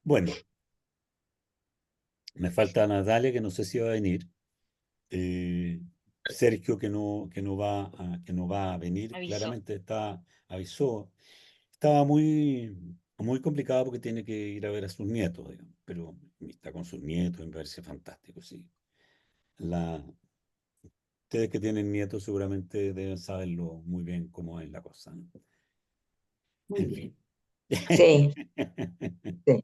Bueno, me falta Natalia, que no sé si va a venir. eh, Sergio, que no va a venir, Avisó. claramente avisó. Estaba muy complicado porque tiene que ir a ver a sus nietos, digamos, pero está con sus nietos y me parece fantástico, sí. Ustedes que tienen nietos seguramente deben saberlo muy bien cómo es la cosa, ¿no? Muy En fin. bien. Sí, sí.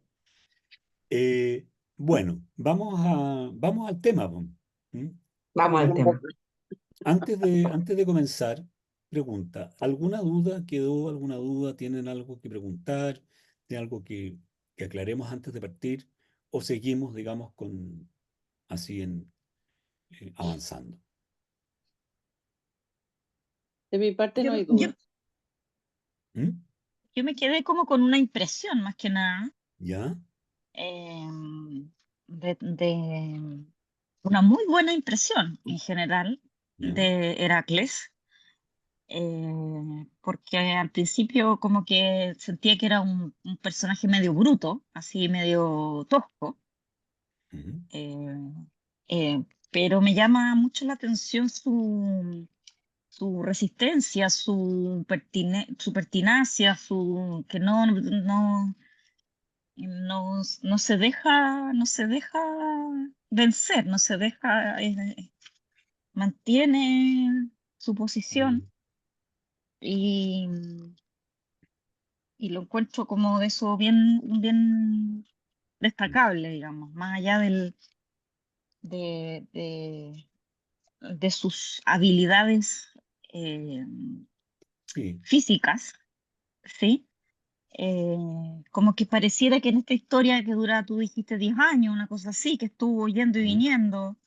Bueno, vamos al tema, po. ¿Mm? Vamos al tema. Antes de comenzar, pregunta, ¿alguna duda quedó? ¿Alguna duda? ¿Tienen algo que preguntar? ¿Tienen algo que aclaremos antes de partir? ¿O seguimos, digamos, así avanzando? De mi parte no Yo, hay yo, duda. ¿Mm? yo me quedé como con una impresión, más que nada, ¿Ya? em, de una muy buena impresión en general ¿Ya? de Heracles, porque al principio como que sentía que era un personaje medio bruto, así medio tosco, Ujú. eh, pero me llama mucho la atención su resistencia, su pertinacia, que no se deja vencer, no se deja, mantiene su Mm. posición y, y lo encuentro como de eso bien destacable, digamos, más allá de, de, de sus habilidades eh, Sí. físicas, ¿sí? Eh, Como que pareciera que en esta historia que dura, tú dijiste 10 años, una cosa así, que estuvo yendo y Ujú. viniendo,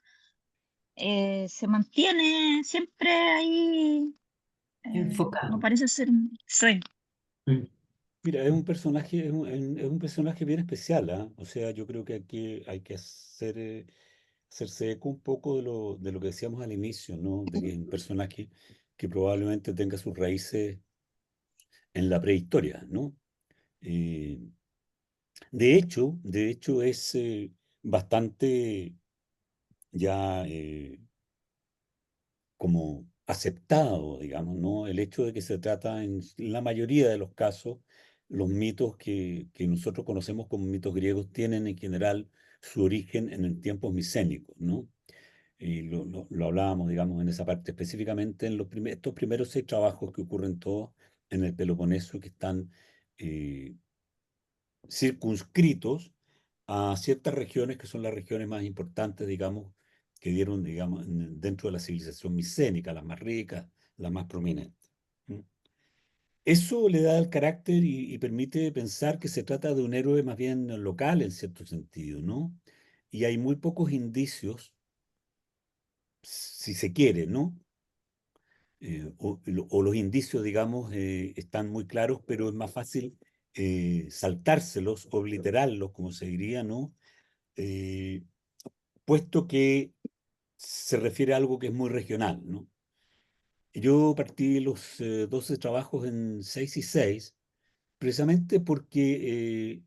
se mantiene siempre ahí, no Enfocado. parece ser, sí, Mm. Mira, es un personaje, es un personaje bien especial, ¿ah? O sea, yo creo que aquí hay que hacerse eco un poco de lo que decíamos al inicio, ¿no? De que es un personaje que probablemente tenga sus raíces en la prehistoria, ¿no? Eh, de hecho es bastante ya como aceptado, digamos, ¿no? El hecho de que se trata en la mayoría de los casos, los mitos que nosotros conocemos como mitos griegos tienen en general su origen en el tiempos micénicos, ¿no? Y lo hablábamos, digamos, en esa parte, específicamente en estos primeros 6 trabajos que ocurren todos en el Peloponeso, que están eh, circunscritos a ciertas regiones que son las regiones más importantes, digamos, que dieron, digamos, dentro de la civilización micénica, las más ricas, las más prominentes. ¿Mm? Eso le da el carácter y permite pensar que se trata de un héroe más bien local en cierto sentido, ¿no? Y hay muy pocos indicios, si se quiere, ¿no? O los indicios, digamos, están muy claros, pero es más fácil saltárselos, obliterarlos, como se diría, ¿no? Eh, Puesto que se refiere a algo que es muy regional, ¿no? Yo partí los 12 trabajos en 6 y 6 precisamente porque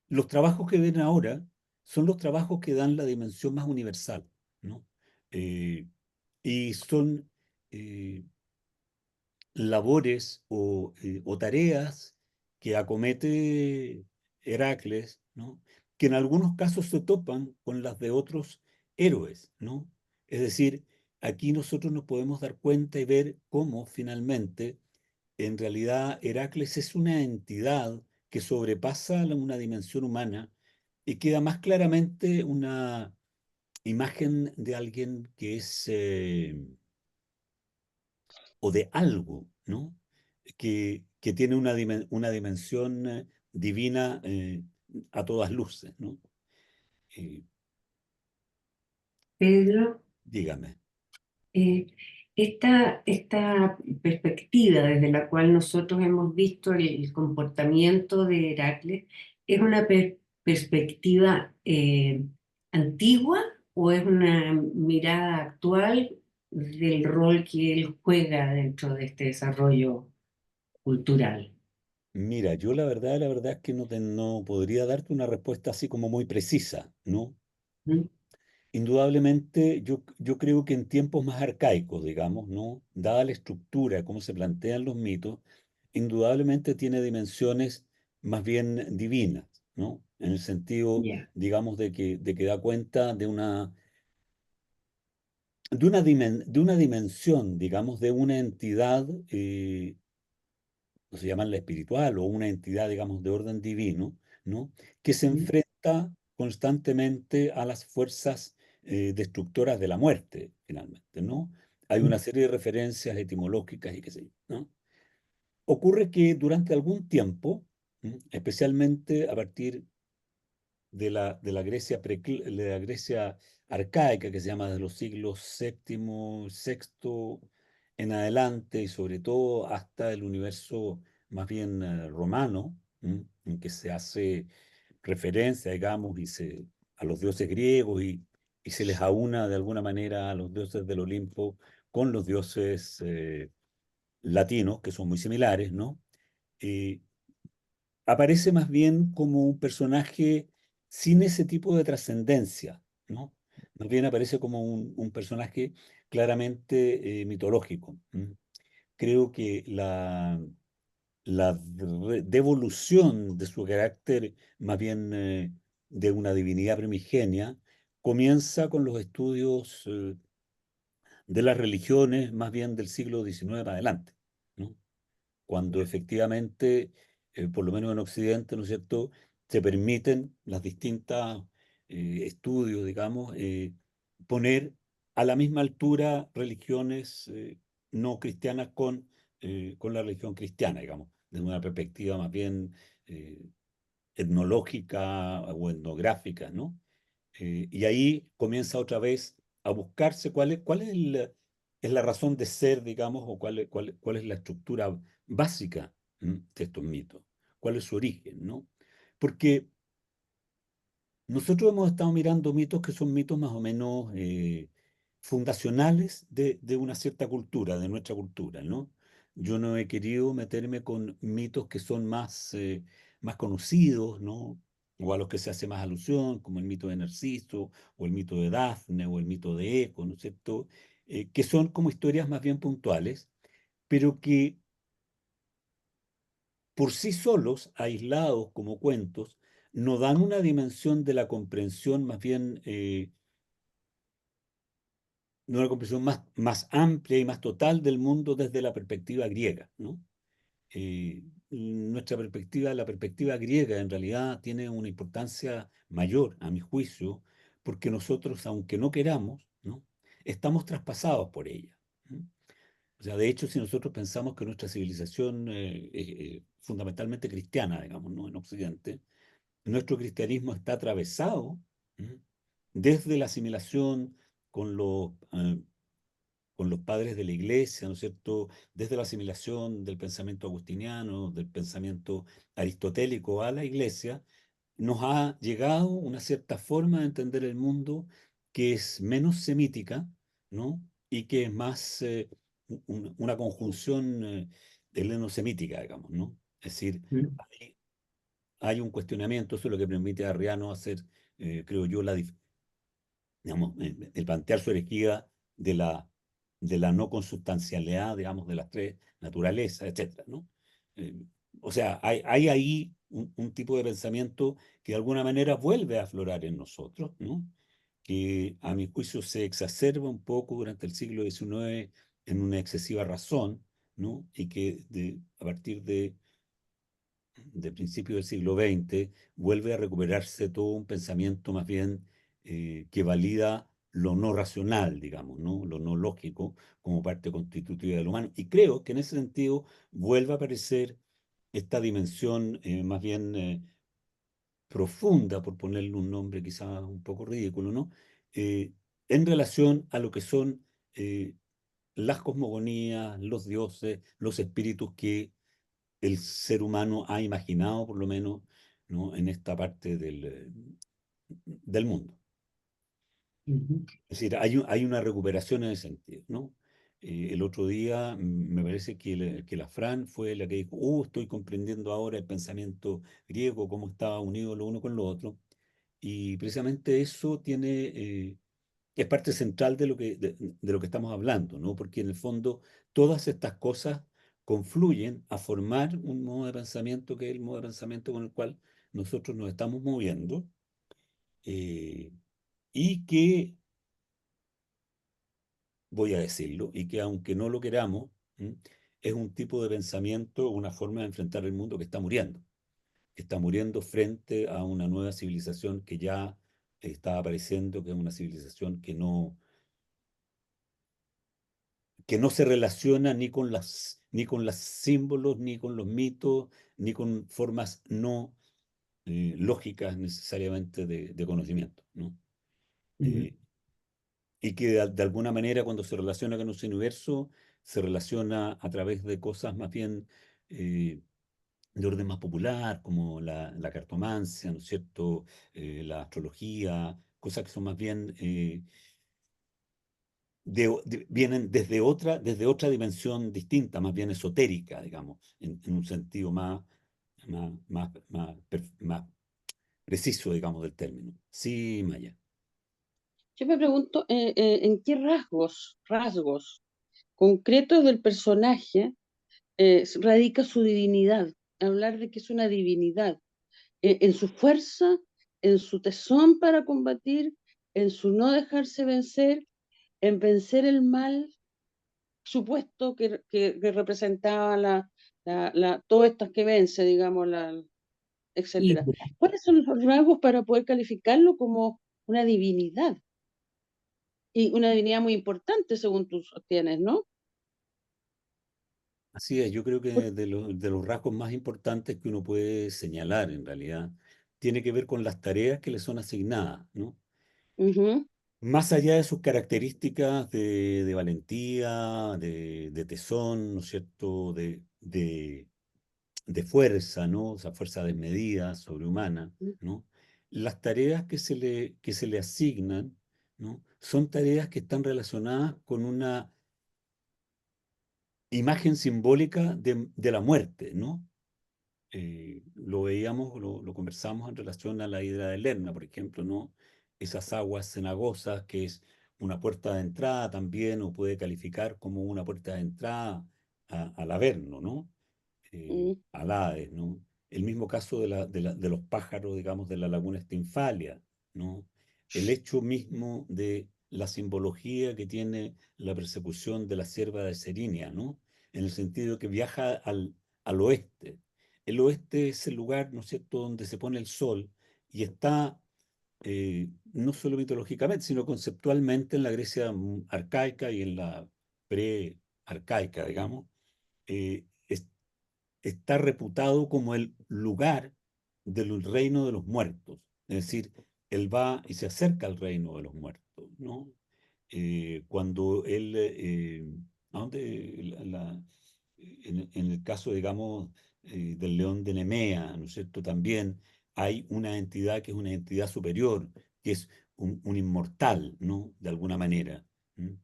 los trabajos que ven ahora son los trabajos que dan la dimensión más universal, ¿no? Eh, y son eh, labores o tareas que acomete Heracles, ¿no? Que en algunos casos se topan con las de otros héroes, ¿no? Es decir, aquí nosotros nos podemos dar cuenta y ver cómo finalmente, en realidad, Heracles es una entidad que sobrepasa una dimensión humana y queda más claramente una imagen de alguien que es o de algo, ¿no? Que tiene una dimensión divina a todas luces, ¿no? Eh, Pedro, Dígame. eh, esta perspectiva desde la cual nosotros hemos visto el comportamiento de Heracles, ¿es una perspectiva antigua o es una mirada actual del rol que él juega dentro de este desarrollo cultural? Mira, yo la verdad es que no podría darte una respuesta así como muy precisa, ¿no? ¿Mm? Indudablemente, yo creo que en tiempos más arcaicos, digamos, ¿no? Dada la estructura, cómo se plantean los mitos, indudablemente tiene dimensiones más bien divinas, ¿no? En el sentido, Ya. digamos, de que da cuenta de una dimensión, digamos, de una entidad, se llaman la espiritual, o una entidad, digamos, de orden divino, ¿no? Que se ¿Mm? enfrenta constantemente a las fuerzas destructoras de la muerte, finalmente, ¿no? Hay ¿Mm? una serie de referencias etimológicas y qué sé yo, ¿no? Ocurre que durante algún tiempo, ¿m? Especialmente a partir de la Grecia, de la Grecia arcaica, que se llama de los siglos séptimo, sexto en adelante, y sobre todo hasta el universo más bien romano, en que se hace referencia, digamos, a los dioses griegos y se les aúna de alguna manera a los dioses del Olimpo con los dioses latinos, que son muy similares, ¿no? Eh, Aparece más bien como un personaje sin ese tipo de trascendencia, ¿no? Más bien aparece como un personaje claramente mitológico. Creo que la devolución de su carácter, más bien de una divinidad primigenia, comienza con los estudios de las religiones, más bien del siglo XIX para adelante, ¿no? Cuando efectivamente, por lo menos en Occidente, ¿no es cierto?, se permiten las distintas estudios, digamos, poner a la misma altura religiones no cristianas con la religión cristiana, digamos, desde una perspectiva más bien eh, etnológica o etnográfica, ¿no? Y ahí comienza otra vez a buscarse cuál es es la razón de ser, digamos, o cuál es la estructura básica, de estos mitos, cuál es su origen, ¿no? Porque nosotros hemos estado mirando mitos que son mitos más o menos fundacionales de una cierta cultura, de nuestra cultura, ¿no? Yo no he querido meterme con mitos que son más conocidos, ¿no? O a los que se hace más alusión, como el mito de Narciso, o el mito de Dafne, o el mito de Eco, ¿no es cierto? Que son como historias más bien puntuales, pero que por sí solos, aislados como cuentos, no dan una dimensión de la comprensión más bien de una comprensión más amplia y más total del mundo desde la perspectiva griega, ¿no? Nuestra perspectiva, la perspectiva griega en realidad tiene una importancia mayor, a mi juicio, porque nosotros, aunque no queramos, ¿no?, estamos traspasados por ella, ¿no? O sea, de hecho, si nosotros pensamos que nuestra civilización es fundamentalmente cristiana, digamos, ¿no?, en Occidente, nuestro cristianismo está atravesado, ¿m?, desde la asimilación con con los padres de la iglesia, ¿no es cierto? Desde la asimilación del pensamiento agustiniano, del pensamiento aristotélico a la iglesia, nos ha llegado una cierta forma de entender el mundo que es menos semítica, ¿no? Y que es más una conjunción heleno-semítica, digamos, ¿no? Es decir, ¿Mm? hay, hay un cuestionamiento, eso es lo que permite a Arriano hacer, creo yo, digamos, el plantear su herejía de de la no consubstancialidad, digamos, de las tres naturalezas, etcétera, ¿no? Eh, o sea, hay ahí un tipo de pensamiento que de alguna manera vuelve a aflorar en nosotros, ¿no? Que a mi juicio se exacerba un poco durante el siglo XIX en una excesiva razón, ¿no? Y que a partir de principios del siglo XX, vuelve a recuperarse todo un pensamiento más bien que valida lo no racional, digamos, ¿no? Lo no lógico como parte constitutiva del humano. Y creo que en ese sentido vuelve a aparecer esta dimensión más bien profunda, por ponerle un nombre quizás un poco ridículo, ¿no? En relación a lo que son las cosmogonías, los dioses, los espíritus que el ser humano ha imaginado, por lo menos, ¿no?, en esta parte del mundo. Ujú. Es decir, hay una recuperación en ese sentido, ¿no? El otro día me parece que la Fran fue la que dijo, estoy comprendiendo ahora el pensamiento griego, cómo estaba unido lo uno con lo otro. Y precisamente eso es parte central de lo que estamos hablando, ¿no? Porque en el fondo todas estas cosas confluyen a formar un modo de pensamiento que es el modo de pensamiento con el cual nosotros nos estamos moviendo, eh, y que, voy a decirlo, y que aunque no lo queramos, ¿m? Es un tipo de pensamiento, una forma de enfrentar el mundo que está muriendo frente a una nueva civilización que ya está apareciendo, que es una civilización que no se relaciona ni con los símbolos, ni con los mitos, ni con formas no lógicas necesariamente de conocimiento, ¿no? Ujú. Eh, y que de alguna manera cuando se relaciona con ese universo, se relaciona a través de cosas más bien eh, de orden más popular, como la cartomancia, ¿no es cierto? La astrología, cosas que son más bien vienen desde otra dimensión distinta, más bien esotérica, digamos, en un sentido más preciso, digamos, del término. Sí, Maya. Yo me pregunto en qué rasgos concretos del personaje radica su divinidad. Hablar de que es una divinidad, en su fuerza, en su tesón para combatir, en su no dejarse vencer, en vencer el mal supuesto que representaba todas estas que vence, digamos, Y etcétera. ¿Cuáles son los rasgos para poder calificarlo como una divinidad? Y una divinidad muy importante, según tú sostienes, ¿no? Así es, yo creo que de los rasgos más importantes que uno puede señalar en realidad tiene que ver con las tareas que le son asignadas, ¿no? Ujú, Más allá de sus características de valentía, de tesón, ¿no es cierto? De fuerza, ¿no? O sea, fuerza desmedida, sobrehumana, ¿no? Las tareas que se le asignan, ¿no? Son tareas que están relacionadas con una imagen simbólica de la muerte, ¿no? Lo veíamos, lo conversamos en relación a la hidra de Lerna, por ejemplo, ¿no? Esas aguas cenagosas, que es una puerta de entrada también, o puede calificar como una puerta de entrada al Averno, ¿no? mm, Al Hades, ¿no? El mismo caso de los pájaros, digamos, de la laguna Estinfalia, ¿no? El hecho mismo de la simbología que tiene la persecución de la sierva de Serinia, ¿no? En el sentido que viaja al oeste. El oeste es el lugar, ¿no es cierto?, donde se pone el sol y está no solo mitológicamente, sino conceptualmente en la Grecia arcaica y en la pre-arcaica, digamos, eh, es- está reputado como el lugar del reino de los muertos. Es decir, él va y se acerca al reino de los muertos, ¿no? Cuando él, ¿a dónde? En el caso, digamos, del león de Nemea, ¿no es cierto? También hay una entidad que es una entidad superior, que es un inmortal, ¿no? De alguna manera. ¿M?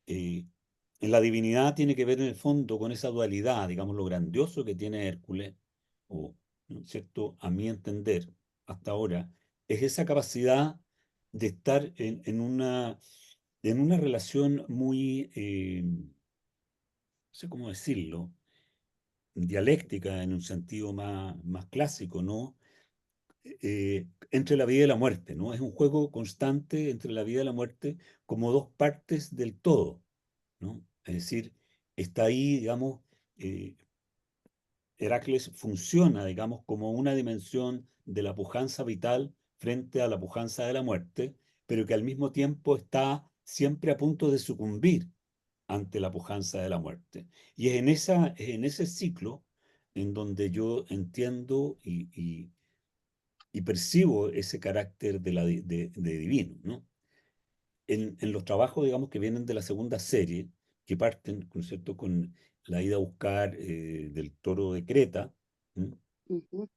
Eh, en la divinidad tiene que ver en el fondo con esa dualidad, digamos, lo grandioso que tiene Hércules, o, ¿no es cierto? A mi entender, hasta ahora, es esa capacidad de estar en una relación muy, no sé cómo decirlo, dialéctica en un sentido más clásico, ¿no? Entre la vida y la muerte, ¿no? Es un juego constante entre la vida y la muerte como dos partes del todo, ¿no? Es decir, está ahí, digamos, eh, Heracles funciona, digamos, como una dimensión de la pujanza vital frente a la pujanza de la muerte, pero que al mismo tiempo está siempre a punto de sucumbir ante la pujanza de la muerte. Y es en ese ciclo en donde yo entiendo y percibo ese carácter de divino, ¿no? En los trabajos, digamos, que vienen de la segunda serie, que parten, ¿no es cierto?, con la ida a buscar del toro de Creta, ¿m? ujú.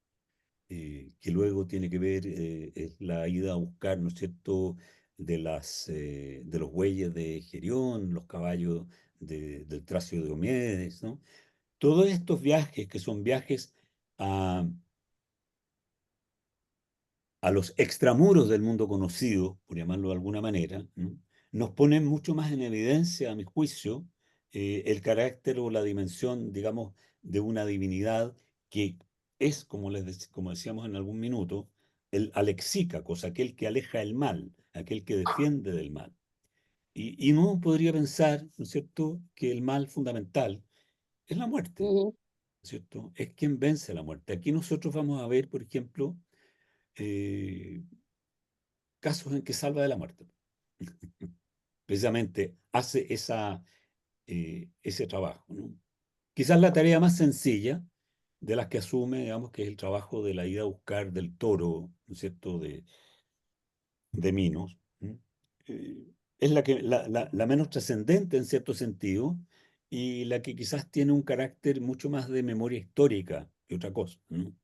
Que luego tiene que ver es la ida a buscar, ¿no es cierto?, de los bueyes de Gerión, los caballos del Tracio de Diomedes, ¿no? Todos estos viajes que son viajes a los extramuros del mundo conocido, por llamarlo de alguna manera, ¿no? Nos ponen mucho más en evidencia, a mi juicio, el carácter o la dimensión, digamos, de una divinidad que es, como decíamos en algún minuto, el alexícacos, aquel que aleja el mal, aquel que defiende del mal. Y no podría pensar, ¿no es cierto?, que el mal fundamental es la muerte, ¿no Ujú. es cierto? Es quien vence la muerte. Aquí nosotros vamos a ver, por ejemplo, eh, casos en que salva de la muerte. Precisamente hace ese trabajo, ¿no? Quizás la tarea más sencilla de las que asume, digamos, que es el trabajo de la ida a buscar del toro, ¿no es cierto?, de Minos, ¿no? Es la menos trascendente en cierto sentido y la que quizás tiene un carácter mucho más de memoria histórica que otra cosa, ¿no?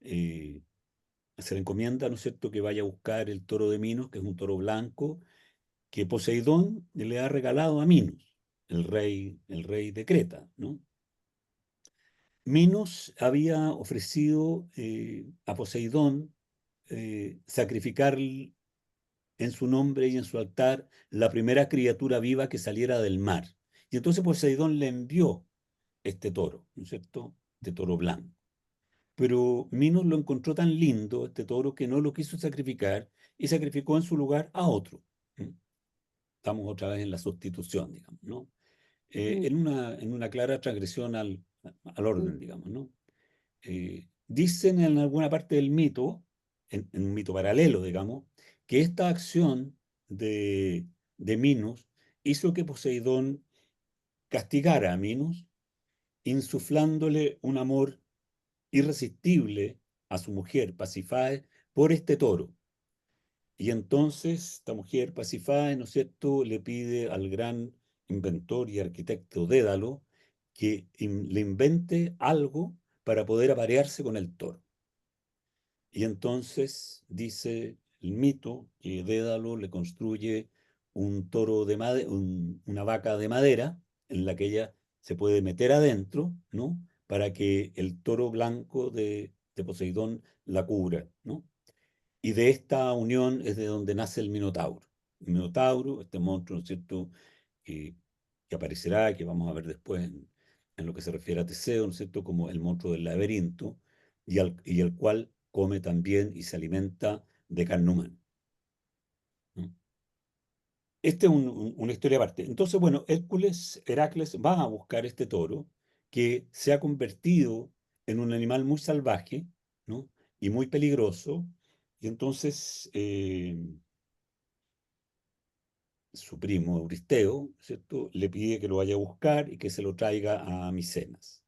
Eh, Se le encomienda, ¿no es cierto?, que vaya a buscar el toro de Minos, que es un toro blanco, que Poseidón le ha regalado a Minos, el rey de Creta, ¿no? Minos había ofrecido a Poseidón sacrificar en su nombre y en su altar la primera criatura viva que saliera del mar. Y entonces Poseidón le envió este toro, ¿no es cierto?, este toro blanco. Pero Minos lo encontró tan lindo, este toro, que no lo quiso sacrificar y sacrificó en su lugar a otro. ¿Mm? Estamos otra vez en la sustitución, digamos, ¿no? Mm, En una clara transgresión al mm, orden, digamos, ¿no? Dicen en alguna parte del mito, en un mito paralelo, digamos, que esta acción de Minos hizo que Poseidón castigara a Minos, insuflándole un amor irresistible a su mujer, Pasífae, por este toro. Y entonces esta mujer, Pasífae, ¿no es cierto?, le pide al gran inventor y arquitecto Dédalo que le invente algo para poder aparearse con el toro. Y entonces dice el mito que Dédalo le construye un toro de una vaca de madera en la que ella se puede meter adentro, ¿no? Para que el toro blanco de Poseidón la cubra, ¿no? Y de esta unión es de donde nace el Minotauro. El Minotauro, este monstruo, ¿no es cierto?, que, que aparecerá, que vamos a ver después en lo que se refiere a Teseo, ¿no es cierto?, como el monstruo del laberinto, y el cual come también y se alimenta de carne humana, ¿no? Esta es una historia aparte. Entonces, bueno, Heracles va a buscar este toro que se ha convertido en un animal muy salvaje, ¿no?, y muy peligroso. Y entonces su primo Euristeo, ¿cierto?, le pide que lo vaya a buscar y que se lo traiga a Micenas.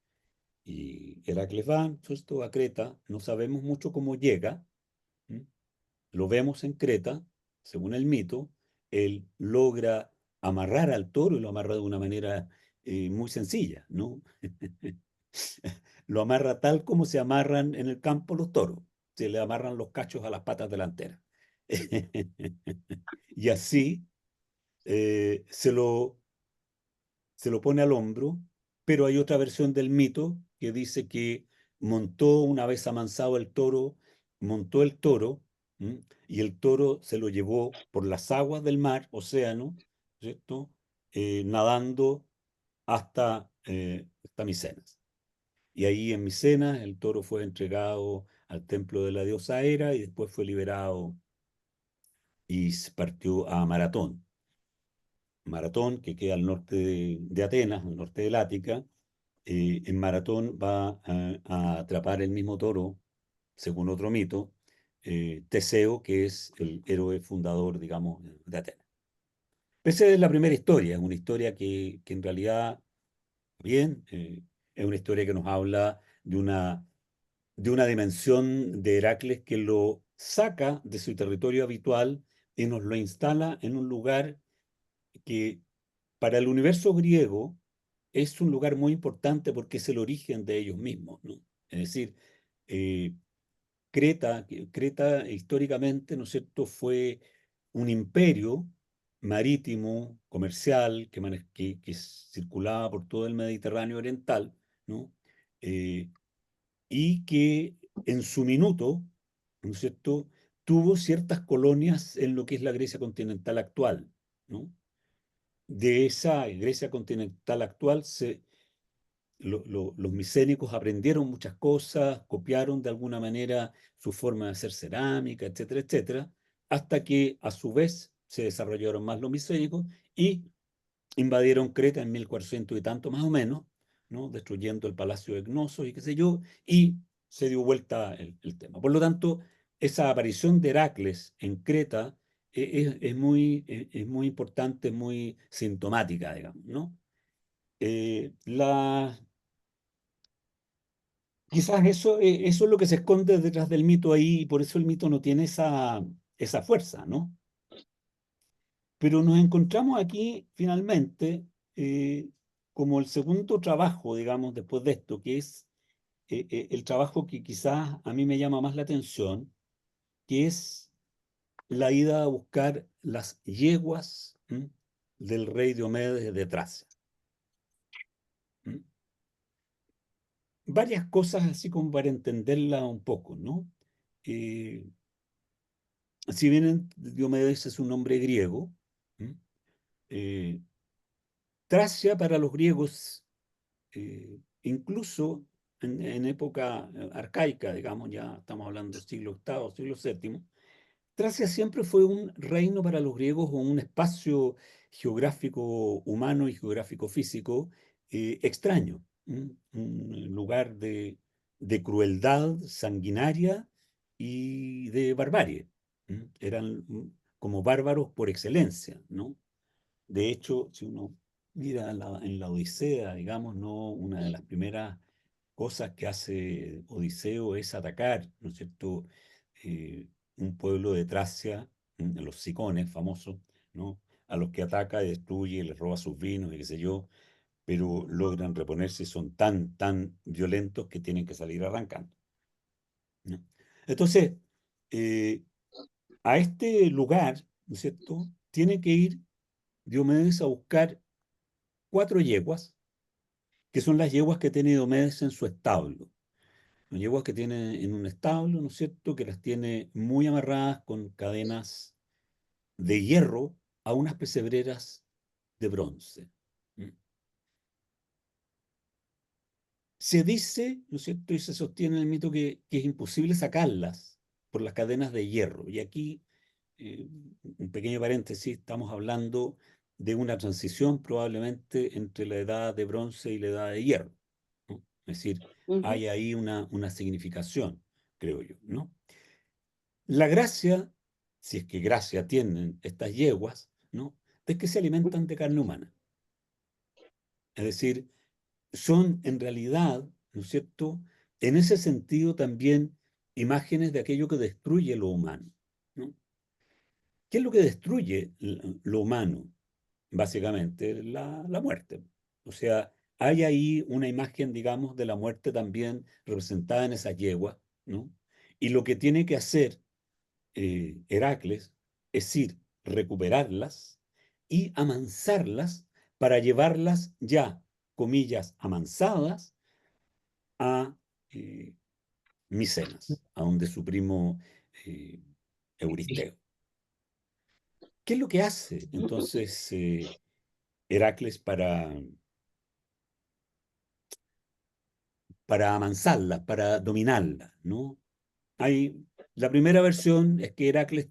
Y Heracles va, ¿cierto?, a Creta. No sabemos mucho cómo llega. ¿Mm? Lo vemos en Creta, según el mito. Él logra amarrar al toro y lo amarra de una manera muy sencilla, ¿no? Lo amarra tal como se amarran en el campo los toros. Se le amarran los cachos a las patas delanteras. Y así se lo pone al hombro, pero hay otra versión del mito que dice que montó, una vez amansado el toro, montó el toro, ¿m? Y el toro se lo llevó por las aguas del mar, océano, ¿cierto?, nadando hasta Micenas. Y ahí en Micenas el toro fue entregado al templo de la diosa Hera y después fue liberado y se partió a Maratón. Maratón, que queda al norte de Atenas, al norte del Ática. En Maratón va a atrapar el mismo toro, según otro mito, Teseo, que es el héroe fundador, digamos, de Atenas. Esa es la primera historia, es una historia que en realidad, bien, es una historia que nos habla de una dimensión de Heracles que lo saca de su territorio habitual y nos lo instala en un lugar que para el universo griego es un lugar muy importante porque es el origen de ellos mismos, ¿no? Es decir, eh, Creta históricamente, ¿no es cierto?, fue un imperio marítimo, comercial, que circulaba por todo el Mediterráneo oriental, ¿no? Y que en su minuto, ¿no es cierto?, tuvo ciertas colonias en lo que es la Grecia continental actual, ¿no? De esa Grecia continental actual los micénicos aprendieron muchas cosas, copiaron de alguna manera su forma de hacer cerámica, etcétera, etcétera, hasta que a su vez se desarrollaron más los micénicos y invadieron Creta en 1400 y tanto más o menos, ¿no? Destruyendo el palacio de Cnosos y qué sé yo, y se dio vuelta el tema. Por lo tanto, esa aparición de Heracles en Creta es muy importante, muy sintomática, digamos, ¿no? Quizás eso es lo que se esconde detrás del mito ahí, y por eso el mito no tiene esa fuerza, ¿no? Pero nos encontramos aquí finalmente como el segundo trabajo, digamos, después de esto, que es el trabajo que quizás a mí me llama más la atención, que es la ida a buscar las yeguas del rey Diomedes de Tracia. ¿M? Varias cosas así como para entenderla un poco, ¿no? Si bien Diomedes es un nombre griego, eh, Tracia para los griegos, incluso en época arcaica, digamos, ya estamos hablando siglo VIII, siglo VII, Tracia siempre fue un reino para los griegos o un espacio geográfico humano y geográfico físico extraño, un lugar de crueldad sanguinaria y de barbarie. Eran como bárbaros por excelencia, ¿no? De hecho, si uno mira en la Odisea, digamos, ¿no? Una de las primeras cosas que hace Odiseo es atacar, ¿no es cierto?, un pueblo de Tracia, los Sicones famosos, ¿no? A los que ataca, destruye, les roba sus vinos y qué sé yo, pero logran reponerse y son tan violentos que tienen que salir arrancando, ¿no? Entonces, eh, a este lugar, ¿no es cierto?, tiene que ir Diomedes a buscar 4 yeguas, que son las yeguas que tiene Diomedes en su establo. Las yeguas que tiene en un establo, ¿no es cierto?, que las tiene muy amarradas con cadenas de hierro a unas pesebreras de bronce. Se dice, ¿no es cierto?, y se sostiene en el mito que es imposible sacarlas por las cadenas de hierro. Y aquí, un pequeño paréntesis, estamos hablando de una transición probablemente entre la edad de bronce y la edad de hierro, ¿no? Es decir, hay ahí una significación, creo yo, ¿no? La gracia, si es que gracia tienen estas yeguas, ¿no?, es que se alimentan de carne humana. Es decir, son en realidad, ¿no es cierto?, en ese sentido también imágenes de aquello que destruye lo humano, ¿no? ¿Qué es lo que destruye lo humano? Básicamente la muerte. O sea, hay ahí una imagen, digamos, de la muerte también representada en esas yeguas, ¿no? Y lo que tiene que hacer Heracles es ir, recuperarlas y amansarlas para llevarlas ya, comillas, amansadas a Micenas, a donde su primo Euristeo. ¿Qué es lo que hace entonces Heracles para amansarlas, para dominarlas, ¿no? La primera versión es que Heracles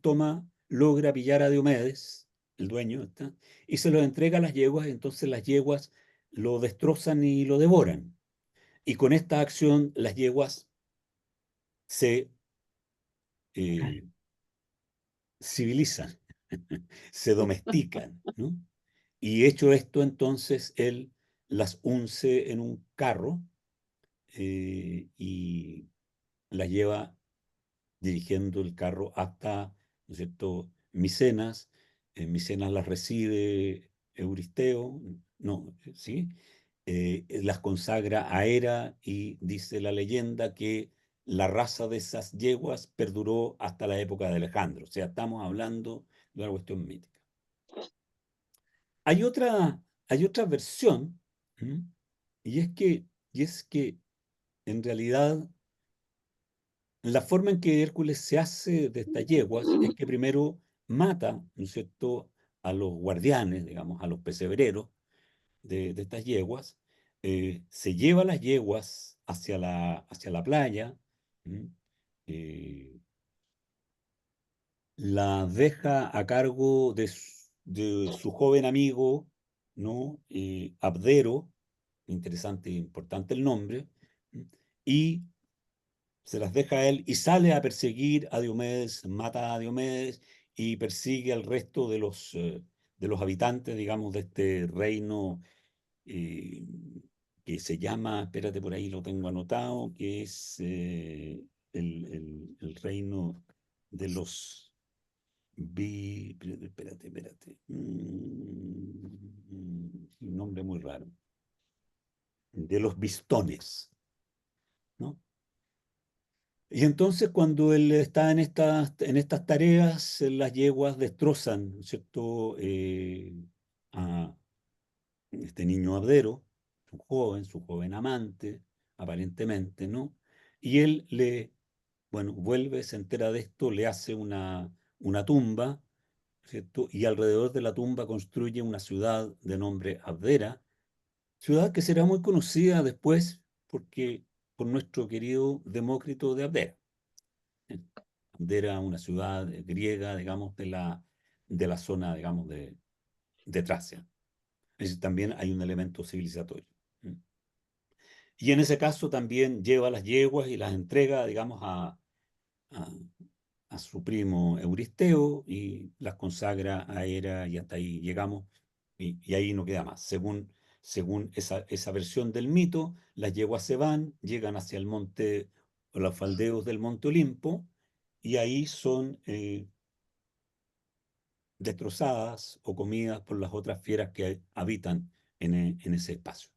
logra pillar a Diomedes, el dueño, ¿está?, y se lo entrega a las yeguas, entonces las yeguas lo destrozan y lo devoran. Y con esta acción las yeguas se civilizan, se domestican, ¿no? Y hecho esto, entonces él las unce en un carro y las lleva dirigiendo el carro hasta, ¿no es cierto?, Micenas. En Micenas las recibe Euristeo, no, ¿sí? Las consagra a Hera y dice la leyenda que la raza de esas yeguas perduró hasta la época de Alejandro. O sea, estamos hablando de una cuestión mítica. hay otra versión, ¿m? y es que en realidad la forma en que Hércules se hace de estas yeguas es que primero mata, ¿no es cierto?, a los guardianes, digamos, a los pesebreros de estas yeguas, se lleva las yeguas hacia la playa, ¿m? Eh, la deja a cargo de su joven amigo, ¿no? Abdero, interesante e importante el nombre, ¿m? Y se las deja a él y sale a perseguir a Diomedes, mata a Diomedes y persigue al resto de los habitantes, digamos, de este reino eh, que se llama, espérate, por ahí lo tengo anotado, que es el reino de los... espérate. Un nombre muy raro. De los Bistones, ¿no? Y entonces cuando él está en estas tareas, las yeguas destrozan, ¿no es cierto?, a este niño Abdero, su joven amante, aparentemente, ¿no? Y él bueno, vuelve, se entera de esto, le hace una tumba, ¿cierto? Y alrededor de la tumba construye una ciudad de nombre Abdera, ciudad que será muy conocida después por nuestro querido Demócrito de Abdera. Era una ciudad griega, digamos, de la zona, digamos, de Tracia. Es decir, también hay un elemento civilizatorio. Y en ese caso también lleva las yeguas y las entrega, digamos, a, a su primo Euristeo y las consagra a Hera y hasta ahí llegamos y ahí no queda más. Según esa versión del mito, las yeguas se van, llegan hacia el monte, o los faldeos del monte Olimpo y ahí son destrozadas o comidas por las otras fieras que habitan en ese espacio.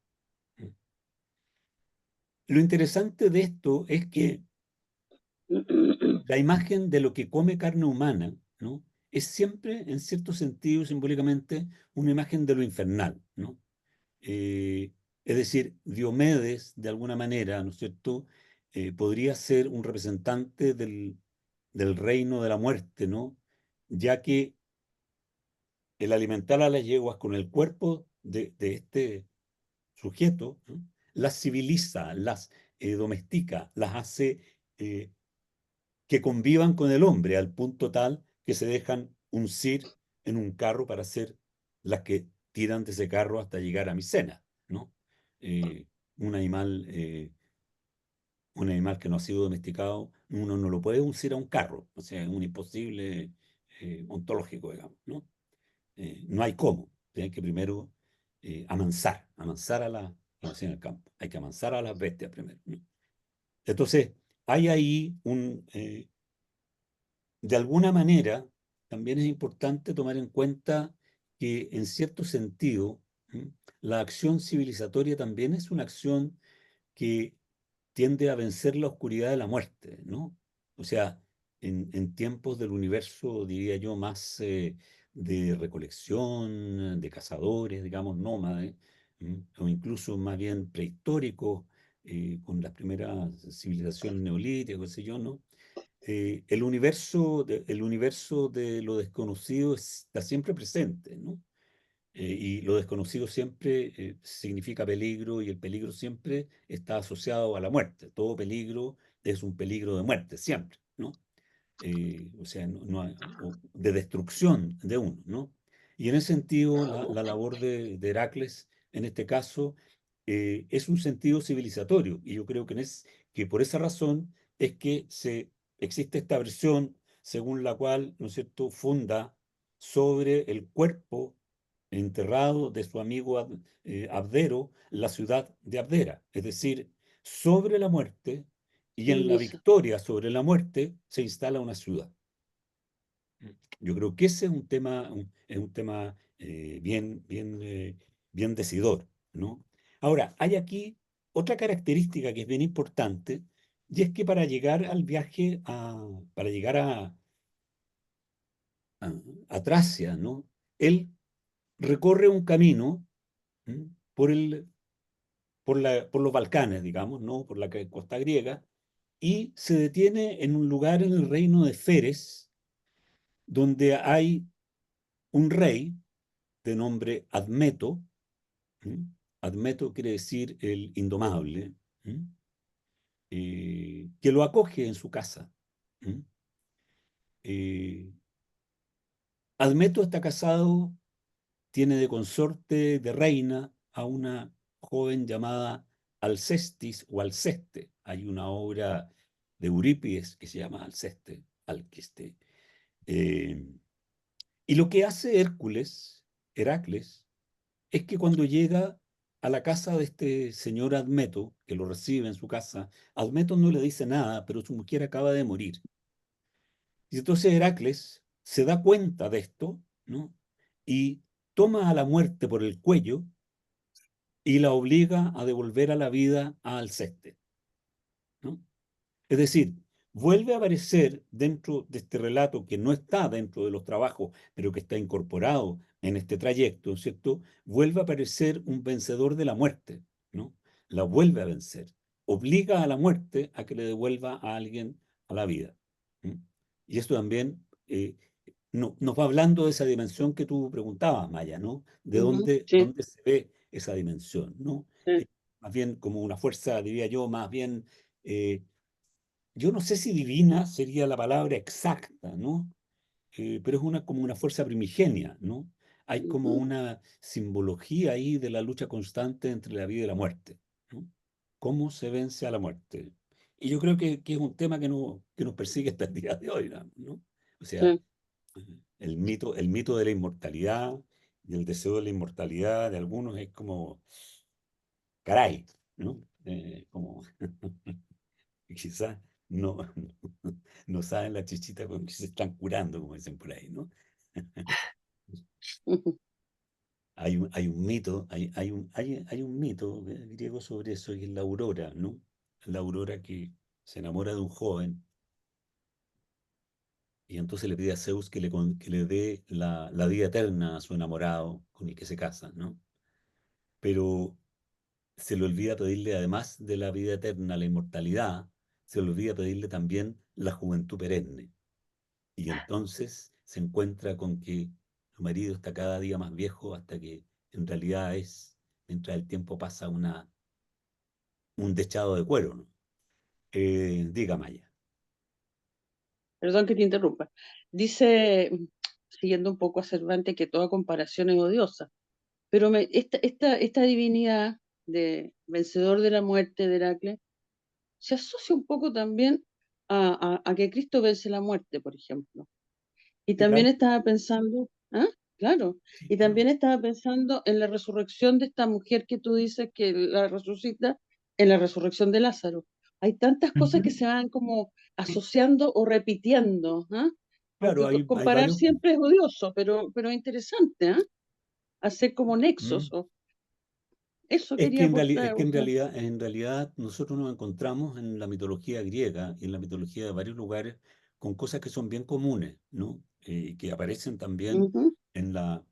Lo interesante de esto es que la imagen de lo que come carne humana, ¿no?, es siempre, en cierto sentido, simbólicamente, una imagen de lo infernal, ¿no? Es decir, Diomedes, de alguna manera, ¿no es cierto?, podría ser un representante del reino de la muerte, ¿no? Ya que el alimentar a las yeguas con el cuerpo de este sujeto, ¿no?, las civiliza, las domestica, las hace que convivan con el hombre al punto tal que se dejan uncir en un carro para ser las que tiran de ese carro hasta llegar a Micena, ¿no? Eh, un animal, eh, un animal que no ha sido domesticado, uno no lo puede uncir a un carro, o sea, es un imposible ontológico, digamos, ¿no? No hay cómo, tienen que primero amansar como decía en el campo, hay que amansar a las bestias primero, ¿no? Entonces, hay ahí de alguna manera, también es importante tomar en cuenta que, en cierto sentido, la acción civilizatoria también es una acción que tiende a vencer la oscuridad de la muerte, ¿no? O sea, en tiempos del universo, diría yo, más de recolección, de cazadores, digamos, nómades, o incluso más bien prehistóricos, con las primeras civilizaciones neolíticas, qué sé yo, ¿no? El universo de lo desconocido está siempre presente, ¿no? Y lo desconocido siempre significa peligro y el peligro siempre está asociado a la muerte. Todo peligro es un peligro de muerte, siempre, ¿no? O sea, de destrucción de uno, ¿no? Y en ese sentido, la labor de Heracles, en este caso, es un sentido civilizatorio. Y yo creo que por esa razón es que existe esta versión según la cual, ¿no es cierto?, funda sobre el cuerpo enterrado de su amigo Abdero la ciudad de Abdera. Es decir, sobre la muerte y en la Civiliza. victoria sobre la muerte se instala una ciudad. Yo creo que ese es un tema bien decidor, ¿no? Ahora, hay aquí otra característica que es bien importante, y es que para llegar al viaje, para llegar a Tracia, ¿no?, él recorre un camino por los Balcanes, digamos, ¿no? Por la costa griega, y se detiene en un lugar en el reino de Feres, donde hay un rey de nombre Admeto. Admeto quiere decir el indomable, que lo acoge en su casa. Admeto está casado, tiene de consorte de reina a una joven llamada Alcestis o Alceste. Hay una obra de Eurípides que se llama Alceste, Alquiste. Y lo que hace Heracles, es que cuando llega a la casa de este señor Admeto, que lo recibe en su casa, Admeto no le dice nada, pero su mujer acaba de morir. Y entonces Heracles se da cuenta de esto, ¿no? Y toma a la muerte por el cuello y la obliga a devolver a la vida a Alceste, ¿no? Es decir, vuelve a aparecer dentro de este relato que no está dentro de los trabajos, pero que está incorporado en este trayecto, ¿cierto? Vuelve a aparecer un vencedor de la muerte, ¿no? La vuelve a vencer. Obliga a la muerte a que le devuelva a alguien a la vida. Y esto también nos va hablando de esa dimensión que tú preguntabas, Maya, ¿no? De Sí, dónde se ve esa dimensión, ¿no? sí. Más bien como una fuerza, diría yo, más bien, yo no sé si divina sería la palabra exacta, ¿no? Pero es como una fuerza primigenia, ¿no? Hay como una simbología ahí de la lucha constante entre la vida y la muerte, ¿no? ¿Cómo se vence a la muerte? Y yo creo que es un tema que nos persigue hasta el día de hoy, ¿no? O sea, Sí. el mito de la inmortalidad y el deseo de la inmortalidad de algunos es como, caray, ¿no? Como quizás no, no saben la chichita con que se están curando, como dicen por ahí, ¿no? Hay un mito, hay un mito griego sobre eso, que es la aurora, ¿no? La aurora que se enamora de un joven y entonces le pide a Zeus que le dé la vida eterna a su enamorado con el que se casa, ¿no? Pero se le olvida pedirle, además de la vida eterna, la inmortalidad, se le olvida pedirle también la juventud perenne. Y entonces se encuentra con que su marido está cada día más viejo hasta que en realidad mientras el tiempo pasa, un dechado de cuero, ¿no? Diga, Maya. Perdón que te interrumpa. Dice, siguiendo un poco a Cervantes, que toda comparación es odiosa, pero esta divinidad de vencedor de la muerte de Heracles se asocia un poco también a que Cristo vence la muerte, por ejemplo. Y Sí, también claro. estaba pensando, ¿ah? Claro, Sí, y claro. también estaba pensando en la resurrección de esta mujer que tú dices que la resucita, en la resurrección de Lázaro. Hay tantas cosas que Ujú. se van como asociando o repitiendo, ¿ah? Claro, Aunque hay comparar varios. siempre es odioso, pero interesante, ¿ah? Hacer como nexos. Mm. Eso quería Es aportar. que en realidad nosotros nos encontramos en la mitología griega y en la mitología de varios lugares con cosas que son bien comunes, ¿no? Y que aparecen también Ujú, en la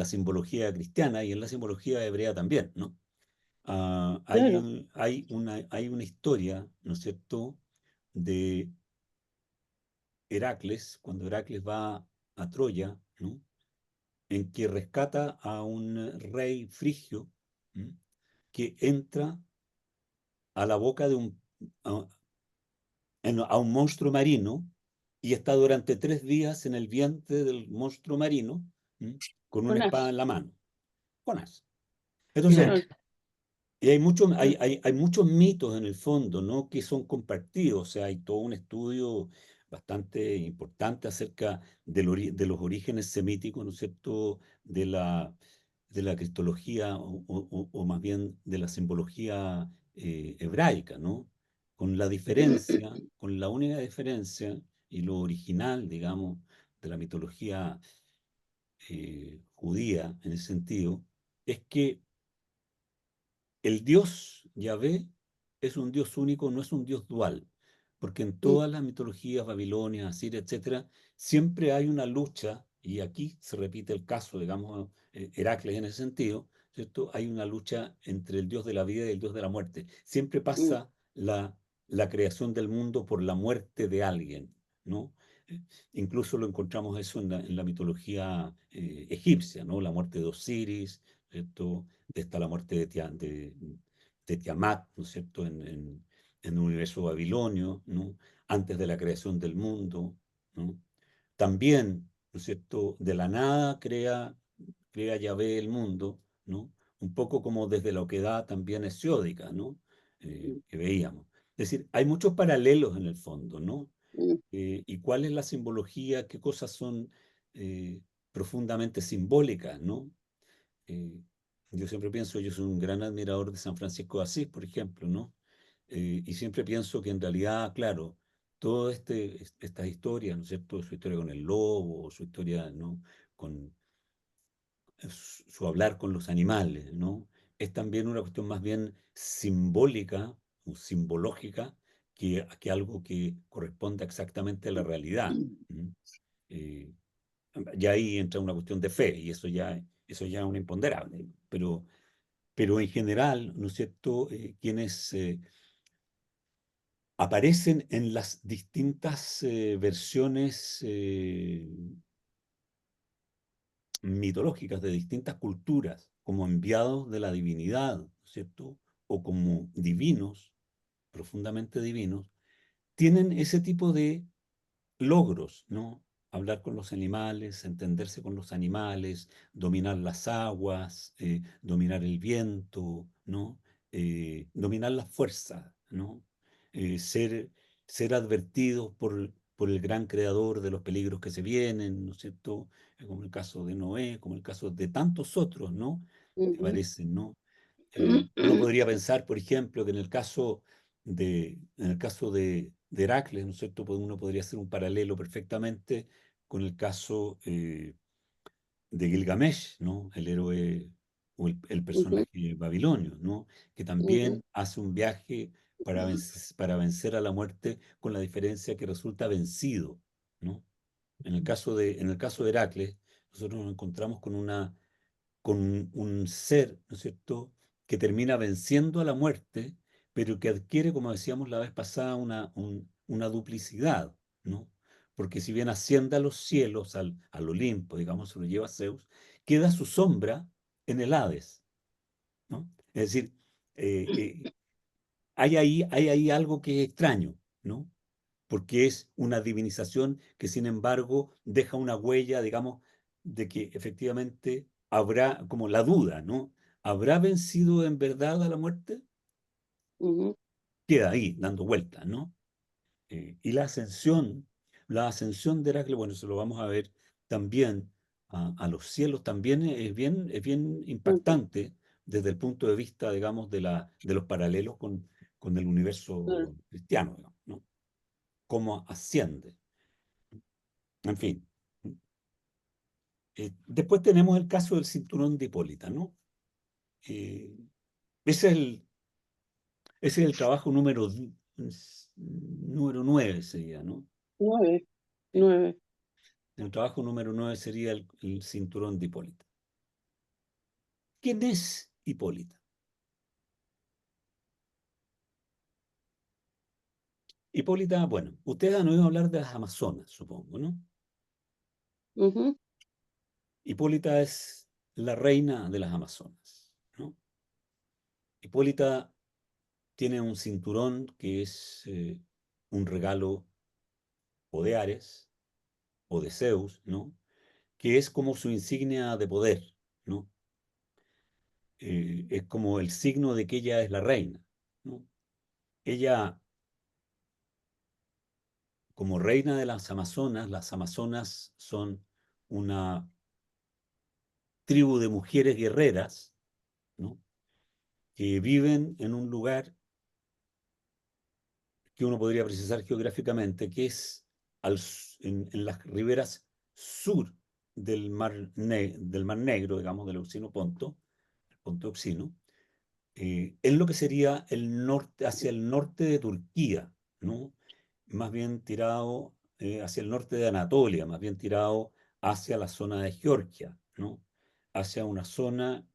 simbología cristiana y en la simbología hebrea también, ¿no? claro. Hay una historia, ¿no es cierto?, de Heracles, cuando Heracles va a Troya, ¿no?, en que rescata a un rey frigio, ¿m?, que entra a la boca a, a un monstruo marino y está durante 3 días en el vientre del monstruo marino, ¿m?, con una espada Jonás. en la mano. Jonás. Entonces, Claro. y hay muchos mitos en el fondo, ¿no?, que son compartidos. O sea, hay todo un estudio bastante importante acerca de los orígenes semíticos, ¿no es cierto?, de la cristología o más bien de la simbología hebraica, ¿no? Con la única diferencia y lo original, digamos, de la mitología judía en ese sentido, es que el Dios Yahvé es un Dios único, no es un Dios dual, porque en Mm, todas las mitologías babilonias, asiria, etcétera, siempre hay una lucha Y aquí se repite el caso, digamos, Heracles en ese sentido, ¿cierto? Hay una lucha entre el dios de la vida y el dios de la muerte. Siempre mm, pasa la creación del mundo por la muerte de alguien, ¿no? Eh, Incluso lo encontramos eso en la mitología egipcia, ¿no? La muerte de Osiris, ¿cierto? Está la muerte de Tiamat, ¿no es cierto? En el universo babilonio, ¿no? Antes de la creación del mundo, ¿no? También, ¿no es cierto? De la nada crea Yahvé el mundo, ¿no? Un poco como desde la oquedad también hesiódica, ¿no? mm, Que veíamos. Es decir, hay muchos paralelos en el fondo, ¿no? mm, ¿Y cuál es la simbología? ¿Qué cosas son eh, profundamente simbólicas, ¿no? Eh, yo siempre pienso, yo soy un gran admirador de San Francisco de Asís, por ejemplo, ¿no? Y siempre pienso que en realidad, claro, todas estas historias, ¿no es cierto? Su historia con el lobo, su historia, ¿no? Con su hablar con los animales, ¿no? Es también una cuestión más bien simbólica o simbológica que algo que corresponde exactamente a la realidad. ¿M? Eh, ya ahí entra una cuestión de fe y eso ya es un imponderable. Pero en general, ¿no es cierto? Quienes aparecen en las distintas versiones mitológicas de distintas culturas como enviados de la divinidad, ¿no es cierto? O como divinos, profundamente divinos, tienen ese tipo de logros, ¿no? Hablar con los animales, entenderse con los animales, dominar las aguas, dominar el viento, ¿no? Dominar la fuerza, ¿no? Ser, ser advertidos por el gran creador de los peligros que se vienen, ¿no es cierto? Como el caso de Noé, como el caso de tantos otros, ¿no? Que ujú, aparecen, ¿no? Uno podría pensar, por ejemplo, que en el caso de Heracles, ¿no es cierto? Pues uno podría hacer un paralelo perfectamente con el caso de Gilgamesh, ¿no? El héroe o el ujú, personaje babilonio, ¿no? Que ujú, también hace un viaje para vencer a la muerte con la diferencia que resulta vencido, ¿no? En el caso de Heracles, nosotros nos encontramos con un ser, ¿no es cierto?, que termina venciendo a la muerte, pero que adquiere, como decíamos la vez pasada, una duplicidad, ¿no? Porque si bien asciende a los cielos, al Olimpo, digamos, se lo lleva Zeus, queda su sombra en el Hades, ¿no? Es decir, eh, eh, hay ahí algo que es extraño, ¿no? Porque es una divinización que sin embargo deja una huella, digamos, de que efectivamente habrá como la duda, ¿no? ¿Habrá vencido en verdad a la muerte? ujú, Queda ahí, dando vueltas, ¿no? Y la ascensión de Heracles, bueno, eso lo vamos a ver también a los cielos, también es bien ujú, impactante desde el punto de vista, digamos, de los paralelos con el claro. universo cristiano, digamos, ¿no? Cómo asciende, en fin. Después tenemos el caso del cinturón de Hipólita, ¿no? Eh, ese es el trabajo número 9 sería, ¿no? 9, Sí. 9. El trabajo número 9 sería el cinturón de Hipólita. ¿Quién es Hipólita? Hipólita, bueno, ustedes han oído hablar de las Amazonas, supongo, ¿no? Ujú, Hipólita es la reina de las Amazonas, ¿no? Hipólita tiene un cinturón que es un regalo o de Ares o de Zeus, ¿no? Que es como su insignia de poder, ¿no? Es como el signo de que ella es la reina, ¿no? Ella, como reina de las Amazonas son una tribu de mujeres guerreras, ¿no? Que viven en un lugar que uno podría precisar geográficamente, que es en las riberas sur del Mar Negro, digamos, del Euxino Ponto, el Ponto Euxino, en lo que sería el norte, hacia el norte de Turquía, ¿no? Más bien tirado hacia el norte de Anatolia, más bien tirado hacia la zona de Georgia, ¿no? Hacia una zona,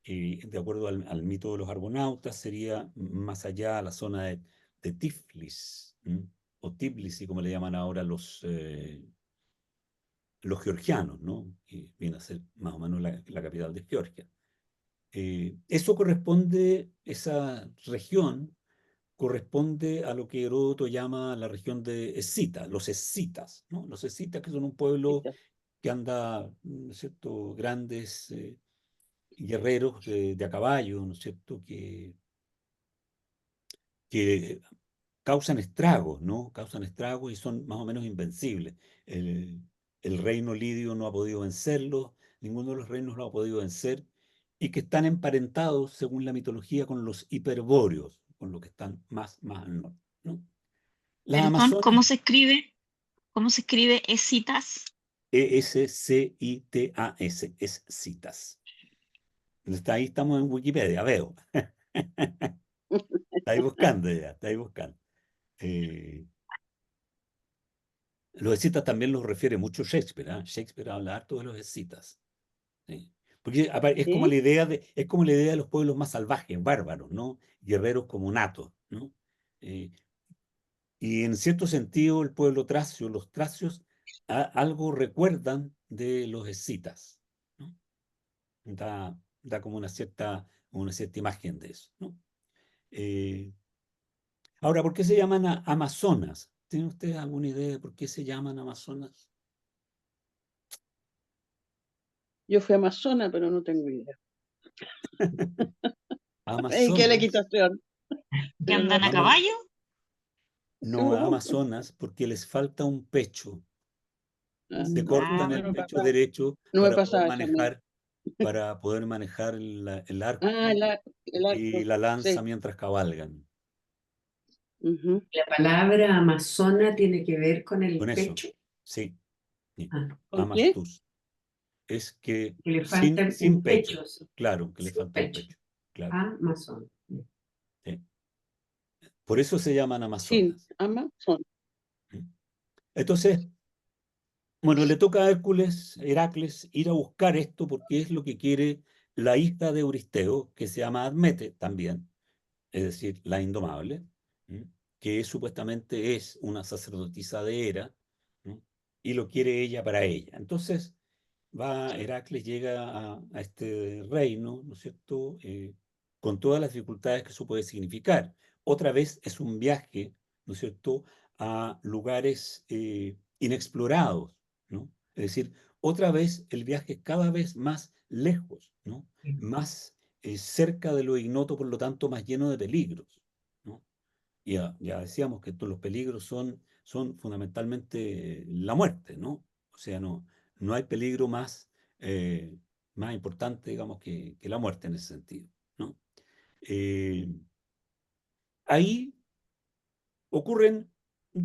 de acuerdo al mito de los argonautas, sería más allá la zona de Tiflis, ¿m? O Tbilisi, como le llaman ahora los georgianos, ¿no? Que viene a ser más o menos la capital de Georgia. Eso corresponde, esa región corresponde a lo que Heródoto llama la región de Escita, los escitas, ¿no? Los escitas, que son un pueblo que anda, ¿no es cierto?, grandes guerreros de a caballo, ¿no es cierto?, que causan estragos, ¿no? Causan estragos y son más o menos invencibles. El reino lidio no ha podido vencerlos, ninguno de los reinos lo ha podido vencer, y que están emparentados, según la mitología, con los hiperbóreos, con los que están más al norte, ¿no? Las Perdón, Amazonas, ¿cómo se escribe? ¿Cómo se escribe Escitas? Escitas, es citas. Ahí estamos en Wikipedia, veo. Estáis buscando ya, estáis buscando. Los escitas también los refiere mucho Shakespeare, ¿eh? Shakespeare habla harto de los escitas. ¿Sí? Porque es como ¿Sí? es como la idea de los pueblos más salvajes, bárbaros, ¿no? Guerreros como natos, ¿no? Eh, y en cierto sentido, el pueblo tracio, los tracios, algo recuerdan de los escitas, ¿no? Da como una cierta imagen de eso, ¿no? Eh, Ahora, ¿por qué se llaman Amazonas? ¿Tienen ustedes alguna idea de por qué se llaman Amazonas? Yo fui amazona, pero no tengo idea. ¿Qué le Amazonas, quitación? ¿Que Pero no andan a sé. caballo? no, Amazonas, porque les falta un pecho. Se Ah, cortan No el me pecho pasaba, derecho no me pasaba eso a mí. para poder manejar el arco Ah, el y arco, la lanza sí. mientras cabalgan. Ujú. La palabra amazona tiene que ver con el Con eso, pecho. sí, sí. Ah, ¿Con qué? Amastus. Es que que le falta sin un pecho, pecho, sí, claro, que le sin falta un pecho. pecho, claro. Amazona. Sí. Por eso se llaman Sin Amazonas. Amazon. Entonces, bueno, le toca a Heracles, ir a buscar esto porque es lo que quiere la hija de Euristeo, que se llama Admete también, es decir, la indomable, ¿m? Que supuestamente es una sacerdotisa de Hera, ¿m? Y lo quiere ella para ella. Entonces, Heracles llega a este reino, ¿no es cierto?, con todas las dificultades que eso puede significar. Otra vez es un viaje, ¿no es cierto?, a lugares inexplorados, ¿no? Es decir, otra vez el viaje es cada vez más lejos, ¿no? Más cerca de lo ignoto, por lo tanto, más lleno de peligros, ¿no? Ya decíamos que todos los peligros son fundamentalmente la muerte, ¿no? O sea, no hay peligro más importante, digamos, que la muerte en ese sentido, ¿no? Eh, Ahí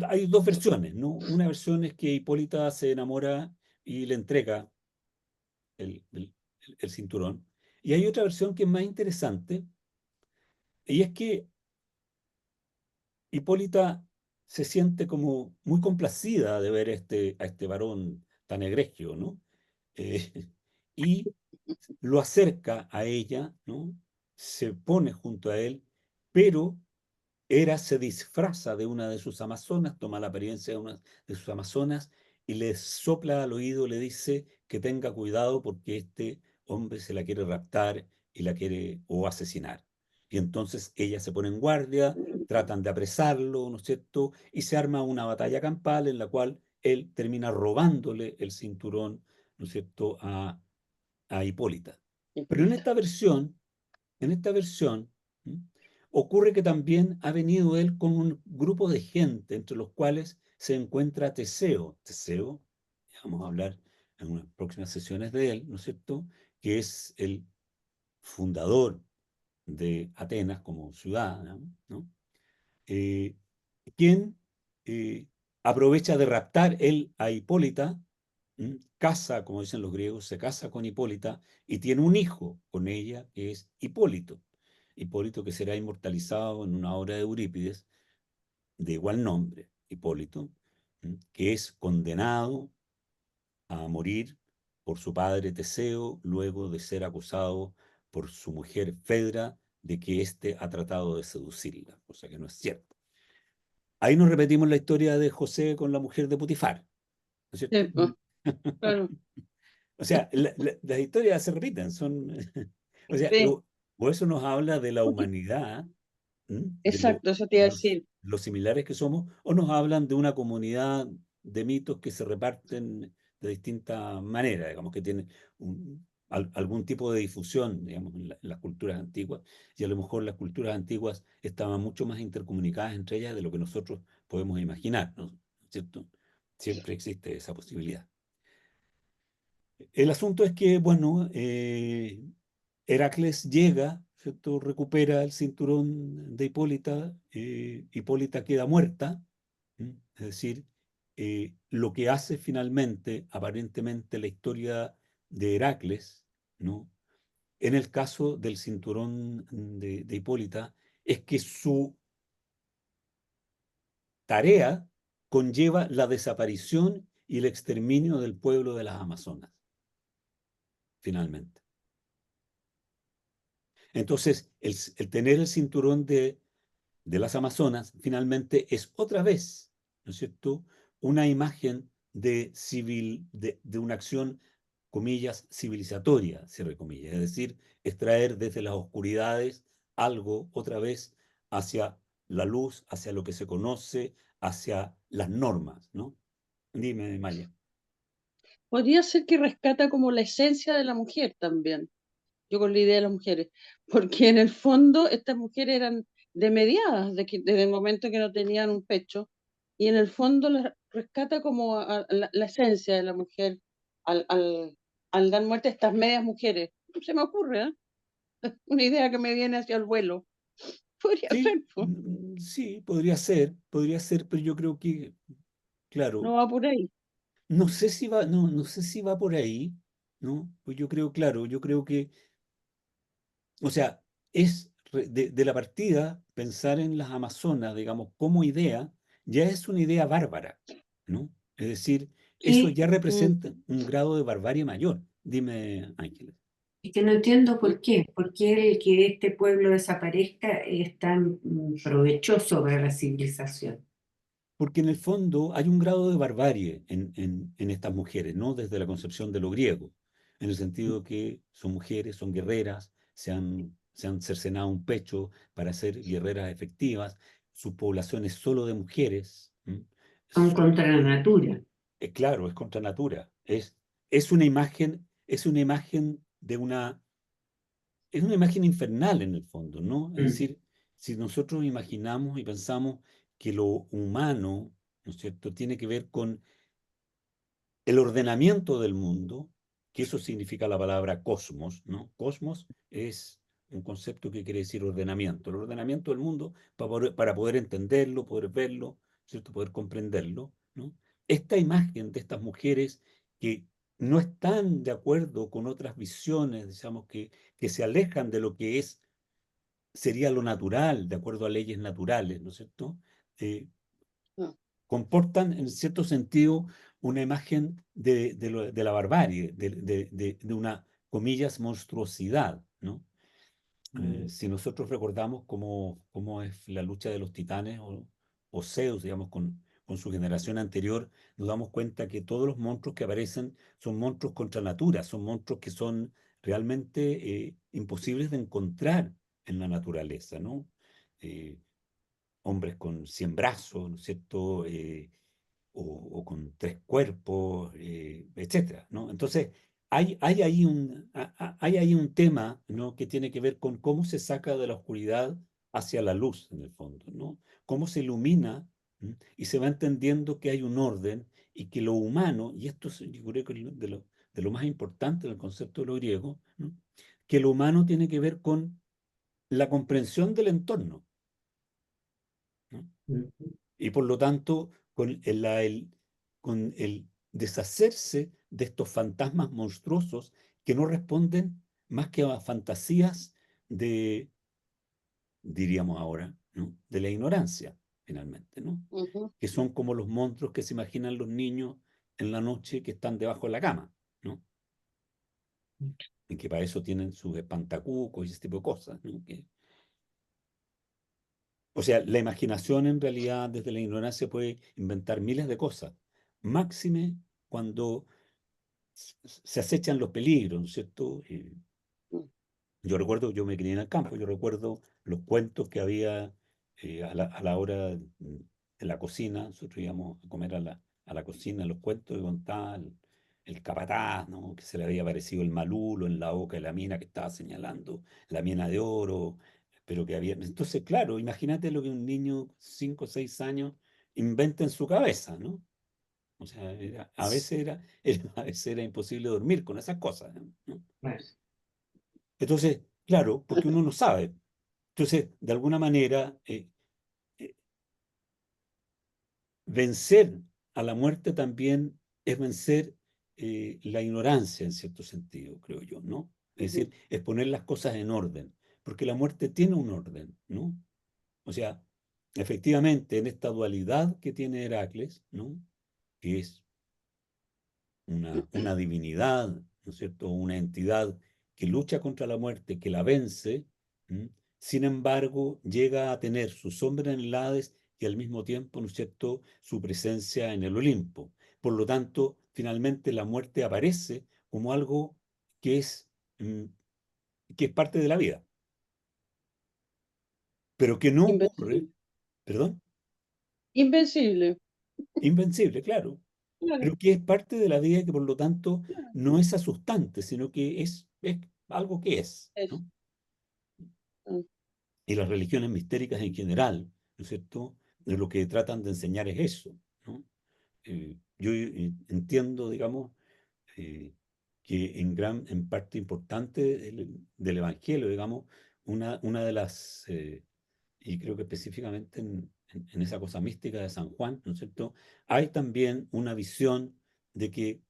hay dos versiones, ¿no? Una versión es que Hipólita se enamora y le entrega el, el- el cinturón. Y hay otra versión que es más interesante, y es que Hipólita se siente como muy complacida de ver a este varón tan egregio, ¿no? Eh, y lo acerca a ella, ¿no? Se pone junto a él, pero Hera se disfraza de una de sus amazonas, toma la apariencia de una de sus amazonas y le sopla al oído, le dice que tenga cuidado porque este hombre se la quiere raptar y la quiere o asesinar. Y entonces ella se pone en guardia, tratan de apresarlo, ¿no es cierto? Y se arma una batalla campal en la cual él termina robándole el cinturón, ¿no es cierto?, a Hipólita. Pero Hipólita. en esta versión, ¿m? Ocurre que también ha venido él con un grupo de gente, entre los cuales se encuentra Teseo. Teseo, vamos a hablar en unas próximas sesiones de él, ¿no es cierto?, que es el fundador de Atenas como ciudad, ¿no? Eh, quien eh, aprovecha de raptar él a Hipólita, casa, como dicen los griegos, se casa con Hipólita y tiene un hijo con ella, que es Hipólito. Hipólito que será inmortalizado en una obra de Eurípides de igual nombre, Hipólito, que es condenado a morir por su padre Teseo, luego de ser acusado por su mujer Fedra de que éste ha tratado de seducirla, cosa que no es cierto. Ahí nos repetimos la historia de José con la mujer de Putifar, ¿no es cierto? Sí, pues, claro. O sea, las historias se repiten, son, o sea, Sí, o eso nos habla de la porque- humanidad, ¿m? exacto, eso te de iba a los, decir. los similares que somos, o nos hablan de una comunidad de mitos que se reparten de distintas maneras, digamos, que tienen algún tipo de difusión, digamos, en las culturas antiguas, y a lo mejor las culturas antiguas estaban mucho más intercomunicadas entre ellas de lo que nosotros podemos imaginar, ¿no es cierto? Siempre existe esa posibilidad. El asunto es que, bueno, Heracles llega, ¿cierto? Recupera el cinturón de Hipólita, Hipólita queda muerta, ¿m? Es decir, lo que hace finalmente, aparentemente, la historia de Heracles, ¿no? En el caso del cinturón de Hipólita, es que su tarea conlleva la desaparición y el exterminio del pueblo de las Amazonas, finalmente. Entonces, el tener el cinturón de las Amazonas finalmente es otra vez, ¿no es cierto?, una imagen de una acción, comillas, civilizatoria, cierre comillas, es decir, extraer desde las oscuridades algo otra vez hacia la luz, hacia lo que se conoce, hacia las normas, ¿no? Dime, Maya. Podría ser que rescata como la esencia de la mujer también. Yo con la idea de las mujeres, porque en el fondo estas mujeres eran demediadas desde el momento que no tenían un pecho, y en el fondo las rescata como la esencia de la mujer al dar muerte a estas medias mujeres. Se me ocurre, ¿eh? Una idea que me viene hacia el vuelo. Podría Sí, ser, pues, sí, podría ser, pero yo creo que, claro, no va por ahí. no sé si va, no sé si va por ahí, ¿no? Pues yo creo, claro, yo creo que, o sea, de la partida, pensar en las Amazonas, digamos, como idea, ya es una idea bárbara, ¿no? Es decir, eso Y, ya Mm. representa un grado de barbarie mayor. Dime, Ángeles. y que no entiendo por qué el que este pueblo desaparezca es tan provechoso para la civilización. Porque en el fondo hay un grado de barbarie en estas mujeres, ¿no? Desde la concepción de lo griego, en el sentido que son mujeres, son guerreras, se han cercenado un pecho para ser guerreras efectivas, su población es solo de mujeres, ¿m? Son contra la natura. Claro, es contra natura, es una imagen es una imagen infernal en el fondo, ¿no? Es Mm. decir, si nosotros imaginamos y pensamos que lo humano, ¿no es cierto?, tiene que ver con el ordenamiento del mundo, que eso significa la palabra cosmos, ¿no? Cosmos es un concepto que quiere decir ordenamiento. El ordenamiento del mundo para poder entenderlo, poder verlo, ¿cierto? Poder comprenderlo, ¿no? Esta imagen de estas mujeres que no están de acuerdo con otras visiones, digamos, que se alejan de lo que sería lo natural, de acuerdo a leyes naturales, ¿no es cierto? Eh, No. Comportan en cierto sentido una imagen de la barbarie, de una, comillas, monstruosidad, ¿no? Si nosotros recordamos cómo es la lucha de los titanes o Zeus, digamos, con su generación anterior, nos damos cuenta que todos los monstruos que aparecen son monstruos contra natura, son monstruos que son realmente imposibles de encontrar en la naturaleza, ¿no? Eh, Hombres con 100 brazos, ¿no es cierto? O con 3 cuerpos, etcétera, ¿no? Entonces, hay ahí un tema, ¿no?, que tiene que ver con cómo se saca de la oscuridad hacia la luz, en el fondo, ¿no? Cómo se ilumina, ¿m? Y se va entendiendo que hay un orden y que lo humano, y esto yo creo que es de lo más importante del concepto de lo griego, ¿no?, que lo humano tiene que ver con la comprensión del entorno, ¿no? Mm. Y por lo tanto, con el deshacerse de estos fantasmas monstruosos que no responden más que a fantasías de, diríamos ahora, ¿no?, de la ignorancia, finalmente, ¿no? Ujú. Que son como los monstruos que se imaginan los niños en la noche que están debajo de la cama, ¿no? Y que para eso tienen sus espantacucos y ese tipo de cosas, ¿no? O sea, la imaginación en realidad desde la ignorancia puede inventar miles de cosas, máxime cuando se acechan los peligros, ¿no es cierto? Yo recuerdo, yo me crié en el campo, yo recuerdo los cuentos que había a la hora de la cocina. Nosotros íbamos a comer a la cocina, los cuentos que contaba el capataz, ¿no? Que se le había aparecido el malulo en la boca de la mina que estaba señalando, la mina de oro, pero que había... Entonces, claro, imagínate lo que un niño 5 o 6 años inventa en su cabeza, ¿no? O sea, a veces a veces era imposible dormir con esas cosas, ¿no? Pues, Entonces, claro, porque uno no sabe. Entonces, de alguna manera, eh, vencer a la muerte también es vencer la ignorancia en cierto sentido, creo yo, ¿no? Es decir, es poner las cosas en orden, porque la muerte tiene un orden, ¿no? O sea, efectivamente, en esta dualidad que tiene Heracles, ¿no? Que es una divinidad, ¿no es cierto? Una entidad que lucha contra la muerte, que la vence, ¿m? Sin embargo, llega a tener su sombra en el Hades y al mismo tiempo, ¿no es cierto?, su presencia en el Olimpo. Por lo tanto, finalmente la muerte aparece como algo que es, mm, que es parte de la vida, pero que no ocurre, Invencible. perdón, Invencible. invencible, claro, Claro, pero que es parte de la vida y que por lo tanto claro. no es asustante, sino que es algo que es, Es. ¿no? Ah, Y las religiones mistéricas en general, ¿no es cierto? De lo que tratan de enseñar es eso, ¿no? Yo entiendo, digamos, eh, que en parte importante del Evangelio, digamos, una de las, y creo que específicamente en esa cosa mística de San Juan, ¿no es cierto? Hay también una visión de que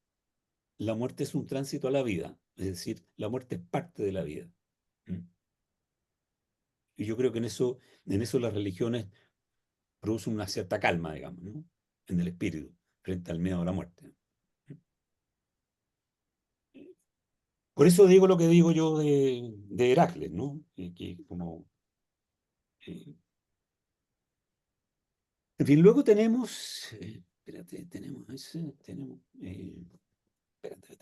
la muerte es un tránsito a la vida, es decir, la muerte es parte de la vida. ¿Mm? Y yo creo que en eso las religiones producen una cierta calma, digamos, ¿no? En el espíritu, frente al miedo a la muerte. Por eso digo lo que digo yo de Heracles, ¿no? Que como, eh, en fin, luego tenemos, espérate, espérate,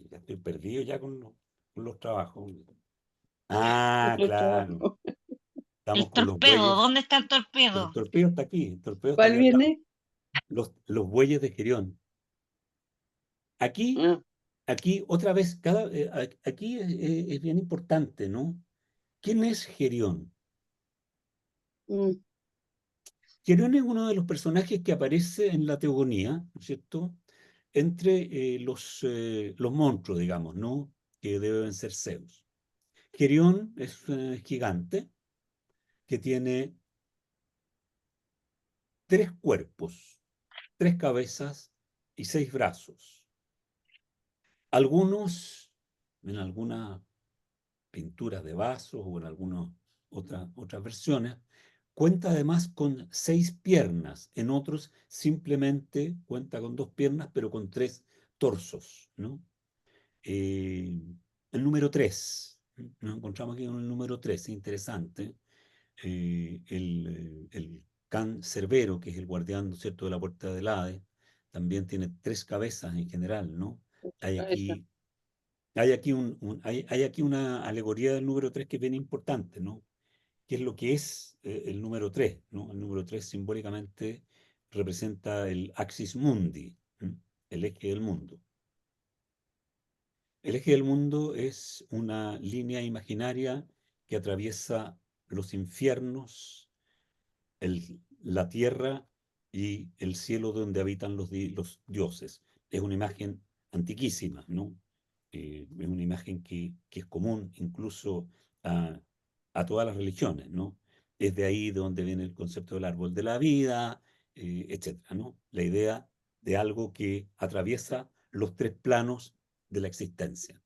ya estoy perdido ya con los trabajos. Ah, otro claro, trabajo. estamos El con los torpedo, bueyes. ¿dónde está el El torpedo? torpedo está aquí, el torpedo está ¿Cuál aquí al lado. viene? Los bueyes de Gerión. Aquí, Ah, aquí otra vez, aquí es bien importante, ¿no? ¿Quién es Gerión? mm, Gerión es uno de los personajes que aparece en la Teogonía, ¿no es cierto? Entre los monstruos, digamos, ¿no? Que deben ser Zeus. Gerión es un gigante que tiene 3 cuerpos, 3 cabezas y 6 brazos. Algunos, en algunas pinturas de vasos o en algunas otras versiones, cuenta además con 6 piernas, en otros simplemente cuenta con 2 piernas, pero con 3 torsos, ¿no? Eh, el número 3, nos encontramos aquí con el número 3, es interesante. El can Cerbero, que es el guardián, ¿no es cierto?, de la puerta del Hades, también tiene 3 cabezas en general, ¿no? Hay cabeza. aquí hay aquí una alegoría del número 3 que es bien importante, ¿no? ¿Qué es lo que es el número 3? ¿No? El número 3 simbólicamente representa el axis mundi, ¿m? El eje del mundo. El eje del mundo es una línea imaginaria que atraviesa los infiernos, la tierra y el cielo donde habitan los dioses. Es una imagen antiquísima, ¿no? Es una imagen que es común incluso a todas las religiones, ¿no? Es de ahí de donde viene el concepto del árbol de la vida, etcétera, ¿no? La idea de algo que atraviesa los 3 planos de la existencia.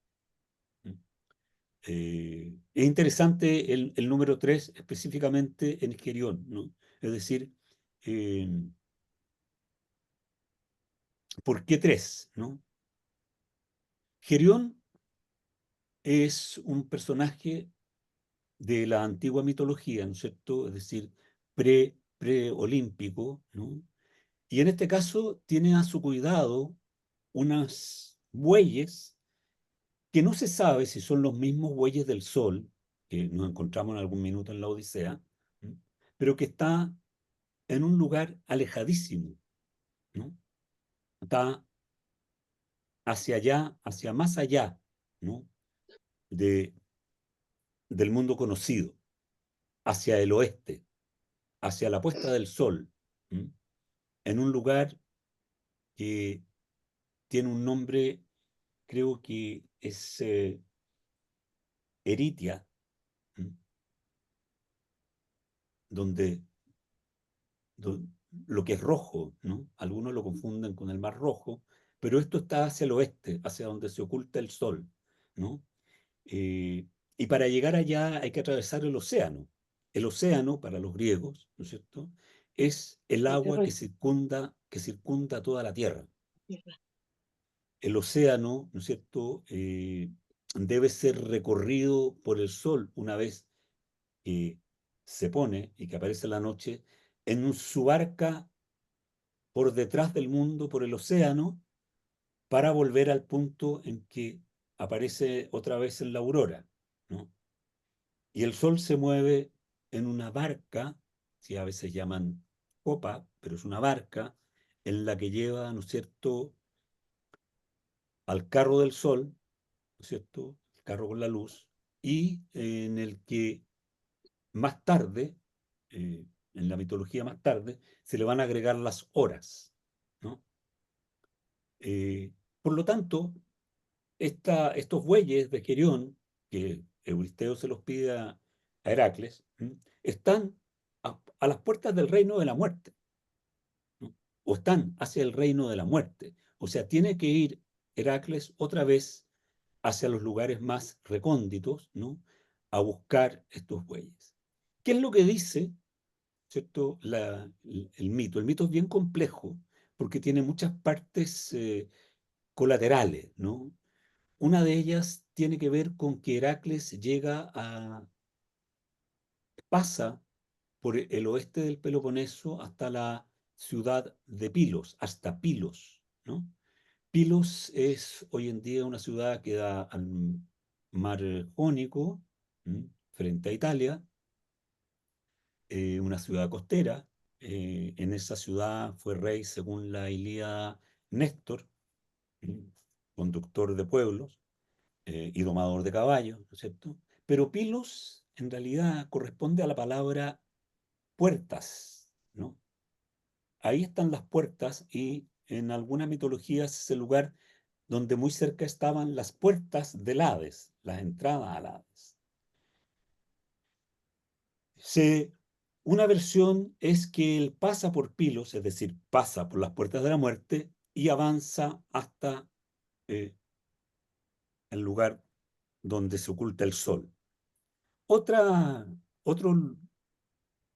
Es interesante el número 3 específicamente en Gerión, ¿no? Es decir, eh, ¿Por qué tres, no? Gerión es un personaje de la antigua mitología, ¿no es cierto? Es decir, preolímpico, ¿no? Y en este caso tiene a su cuidado unas bueyes que no se sabe si son los mismos bueyes del Sol, que nos encontramos en algún minuto en la Odisea, ¿no? Pero que está en un lugar alejadísimo, ¿no? Está hacia allá, hacia más allá, ¿no? de, del mundo conocido, hacia el oeste, hacia la puesta del sol, ¿m? En un lugar que tiene un nombre, creo que es Eritia, ¿m? Donde, do- lo que es rojo, ¿no? Algunos lo confunden con el Mar Rojo, pero esto está hacia el oeste, hacia donde se oculta el sol, ¿no? Y para llegar allá hay que atravesar el océano. El océano, para los griegos, ¿no es cierto?, es el El agua terreno. que circunda toda la tierra. Tierra. El océano, ¿no es cierto?, debe ser recorrido por el sol una vez que se pone y que aparece la noche en su barca por detrás del mundo, por el océano, para volver al punto en que aparece otra vez en la aurora, ¿no? Y el sol se mueve en una barca, si a veces llaman copa, pero es una barca en la que lleva, ¿no es cierto?, al carro del sol, ¿no es cierto?, el carro con la luz, y en el que más tarde, en la mitología más tarde, se le van a agregar las horas, ¿no? Por lo tanto, estos bueyes de Gerión, que Euristeo se los pide a Heracles, ¿m? Están a las puertas del reino de la muerte, ¿no? O están hacia el reino de la muerte. O sea, tiene que ir Heracles otra vez hacia los lugares más recónditos, ¿no?, a buscar estos bueyes. ¿Qué es lo que dice, cierto, el mito? El mito es bien complejo porque tiene muchas partes colaterales, ¿no? Una de ellas tiene que ver con que Heracles pasa por el oeste del Peloponeso hasta la ciudad de Pilos, hasta Pilos, ¿no? Pilos es hoy en día una ciudad que da al mar Jónico, ¿m? Frente a Italia, una ciudad costera. En esa ciudad fue rey, según la Ilíada, Néstor, ¿m? Conductor de pueblos y domador de caballos, ¿no es cierto? Pero Pilos en realidad corresponde a la palabra puertas, ¿no? Ahí están las puertas y en algunas mitologías es el lugar donde muy cerca estaban las puertas del Hades, las entradas al Hades. Una versión es que él pasa por Pilos, es decir, pasa por las puertas de la muerte y avanza hasta eh, el lugar donde se oculta el sol. Otra, otro,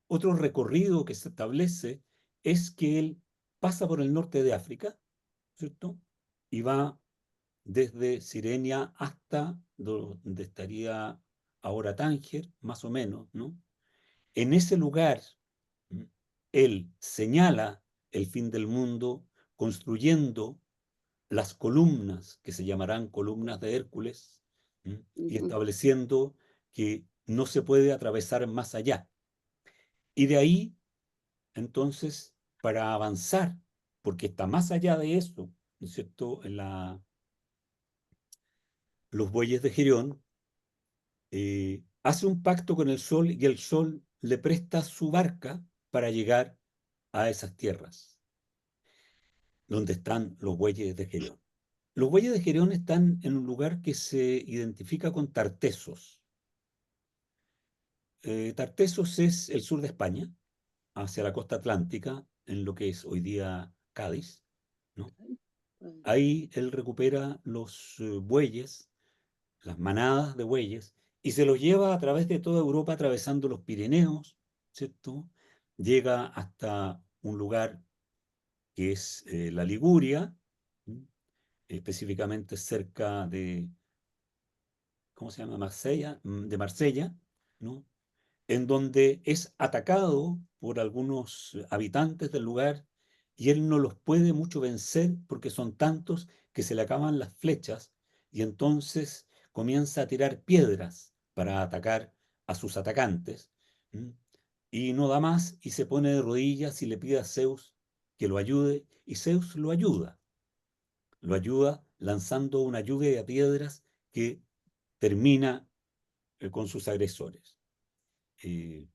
otro recorrido que se establece es que él pasa por el norte de África, ¿cierto? Y va desde Sirenia hasta donde estaría ahora Tánger, más o menos, ¿no? En ese lugar, él señala el fin del mundo construyendo las columnas, que se llamarán columnas de Hércules, y estableciendo que no se puede atravesar más allá. Y de ahí, entonces, para avanzar, porque está más allá de eso, ¿no es cierto?, los bueyes de Gerión, hace un pacto con el sol y el sol le presta su barca para llegar a esas tierras donde están los bueyes de Gerión. Los bueyes de Gerión están en un lugar que se identifica con Tartesos. Tartesos es el sur de España, hacia la costa atlántica, en lo que es hoy día Cádiz, ¿no? Ahí él recupera los bueyes, las manadas de bueyes, y se los lleva a través de toda Europa, atravesando los Pirineos, ¿cierto? Llega hasta un lugar que es la Liguria, específicamente cerca de, ¿cómo se llama? Marsella, de Marsella, ¿no? En donde es atacado por algunos habitantes del lugar y él no los puede mucho vencer porque son tantos que se le acaban las flechas y entonces comienza a tirar piedras para atacar a sus atacantes. ¿M? Y no da más y se pone de rodillas y le pide a Zeus que lo ayude y Zeus lo ayuda lanzando una lluvia de piedras que termina con sus agresores.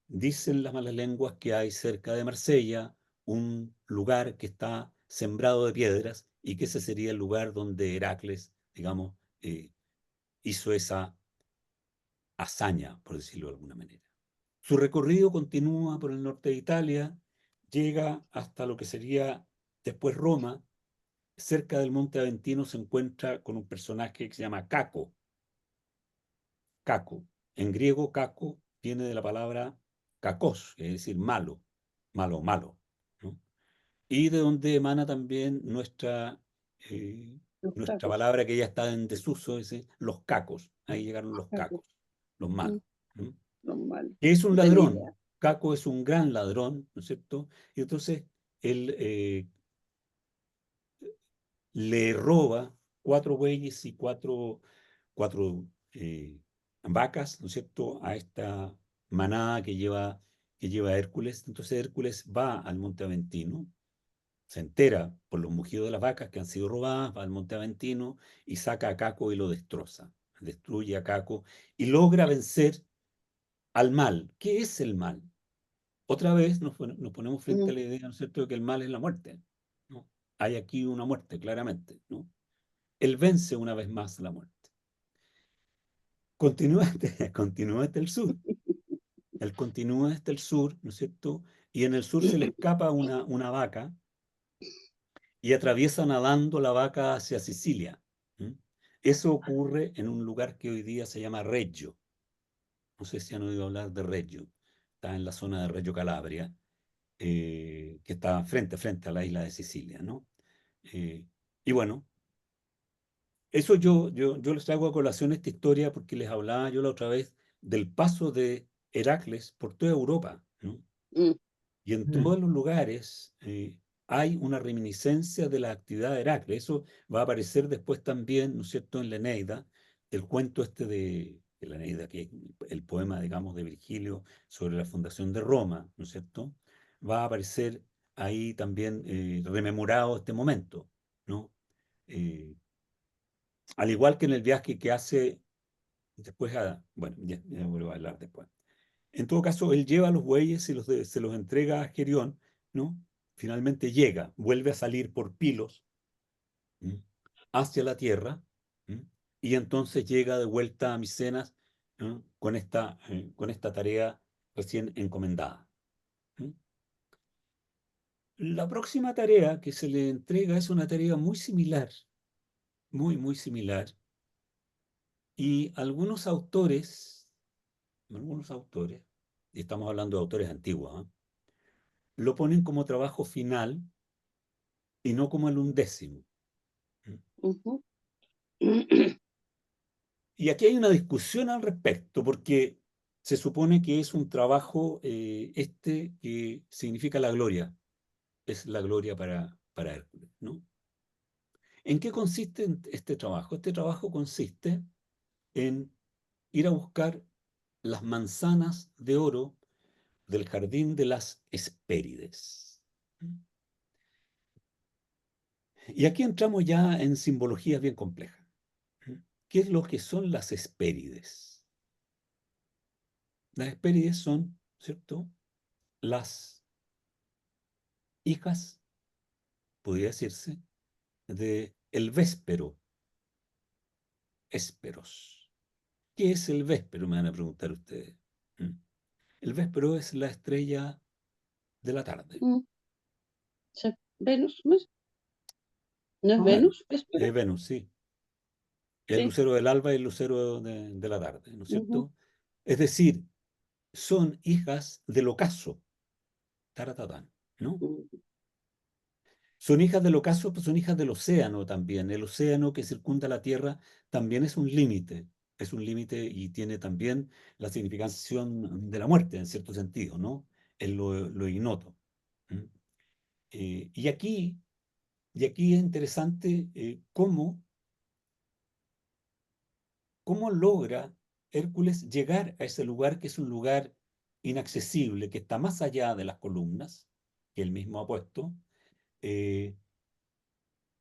Dicen las malas lenguas que hay cerca de Marsella un lugar que está sembrado de piedras y que ese sería el lugar donde Heracles, digamos, hizo esa hazaña, por decirlo de alguna manera. Su recorrido continúa por el norte de Italia, llega hasta lo que sería después Roma. Cerca del Monte Aventino se encuentra con un personaje que se llama Caco. Caco. En griego, Caco viene de la palabra kakos, es decir, malo, malo, malo, ¿no? Y de donde emana también eh, Los nuestra cacos. palabra que ya está en desuso, es los cacos. Ahí llegaron los Cacos. cacos, los Mm, malos, ¿no? Los malos. Es un No tenía ladrón. idea. Caco es un gran ladrón, ¿no es cierto? Y entonces él le roba 4 bueyes y cuatro vacas, ¿no es cierto?, a esta manada que lleva Hércules. Entonces Hércules va al Monte Aventino, se entera por los mugidos de las vacas que han sido robadas, va al Monte Aventino y saca a Caco y lo destroza. Destruye a Caco y logra vencer al mal. ¿Qué es el mal? Otra vez nos ponemos frente Mm, a la idea, ¿no es cierto?, de que el mal es la muerte, ¿no? Hay aquí una muerte, claramente, ¿no? Él vence una vez más la muerte. Continúa hasta el sur. Él continúa hasta el sur, ¿no es cierto? Y en el sur se le escapa una vaca y atraviesa nadando la vaca hacia Sicilia. ¿M? Eso ocurre en un lugar que hoy día se llama Reggio. No sé si han oído hablar de Reggio. Está en la zona de Reggio Calabria, que está frente a la isla de Sicilia, ¿no? Eh, y bueno, eso yo les traigo a colación esta historia porque les hablaba yo la otra vez del paso de Heracles por toda Europa, ¿no? mm, Y en Mm. todos los lugares hay una reminiscencia de la actividad de Heracles. Eso va a aparecer después también, ¿no es cierto?, en la Eneida, el cuento este de la Eneida, que es el poema, digamos, de Virgilio sobre la fundación de Roma, ¿no es cierto? Va a aparecer ahí también rememorado este momento, ¿no? Eh, Al igual que en el viaje que hace después, bueno, ya vuelvo a hablar después. En todo caso, él lleva los bueyes y se los entrega a Gerión, ¿no? Finalmente llega, vuelve a salir por Pilos, ¿m? Hacia la tierra, ¿m? Y entonces llega de vuelta a Micenas, ¿no? Con esta tarea recién encomendada. ¿M? La próxima tarea que se le entrega es una tarea muy similar, muy, muy similar, y algunos autores, y estamos hablando de autores antiguos, ¿eh?, lo ponen como trabajo final y no como el 11º. ujú. Y aquí hay una discusión al respecto, porque se supone que es un trabajo que significa la gloria, es la gloria para Hércules, ¿no? ¿En qué consiste este trabajo? Este trabajo consiste en ir a buscar las manzanas de oro del jardín de las Hespérides. Y aquí entramos ya en simbologías bien complejas. ¿Qué es lo que son las Hespérides? Las Hespérides son, ¿cierto?, las hijas, podría decirse, de el Véspero, Hésperos. ¿Qué es el Véspero? Me van a preguntar ustedes. ¿Mm? El Véspero es la estrella de la tarde. Mm. Venus, ¿no es Claro, Venus? ¿Véspera? es Venus, sí. El Sí. lucero del alba y el lucero de la tarde, ¿no es Ujú. cierto? Es decir, son hijas del ocaso, taratatán, ¿no? Mm. Son hijas del ocaso, pues son hijas del océano también. El océano que circunda la Tierra también es un límite y tiene también la significación de la muerte, en cierto sentido, ¿no? En lo ignoto. ¿Mm? Eh, y aquí, y aquí es interesante cómo logra Hércules llegar a ese lugar que es un lugar inaccesible, que está más allá de las columnas, que él mismo ha puesto, eh,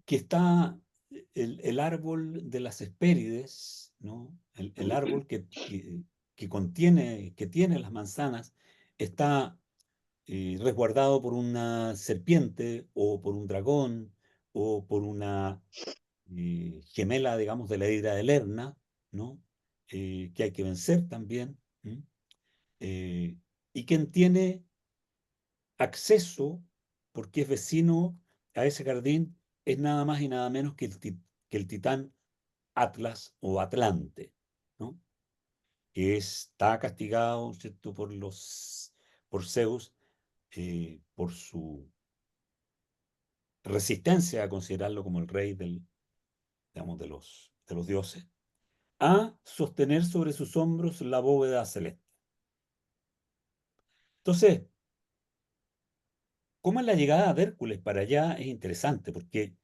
que está el árbol de las Hespérides, ¿no? El árbol que tiene las manzanas, está resguardado por una serpiente o por un dragón o por una gemela, digamos, de la hidra de Lerna, ¿no? Que hay que vencer también. ¿M? Eh, y quien tiene acceso, porque es vecino a ese jardín, es nada más y nada menos que que el titán Atlas o Atlante, ¿no? Que está castigado, ¿cierto?, por Zeus, por su resistencia a considerarlo como el rey digamos, de los dioses, a sostener sobre sus hombros la bóveda celeste. Entonces, cómo es la llegada de Hércules para allá es interesante, porque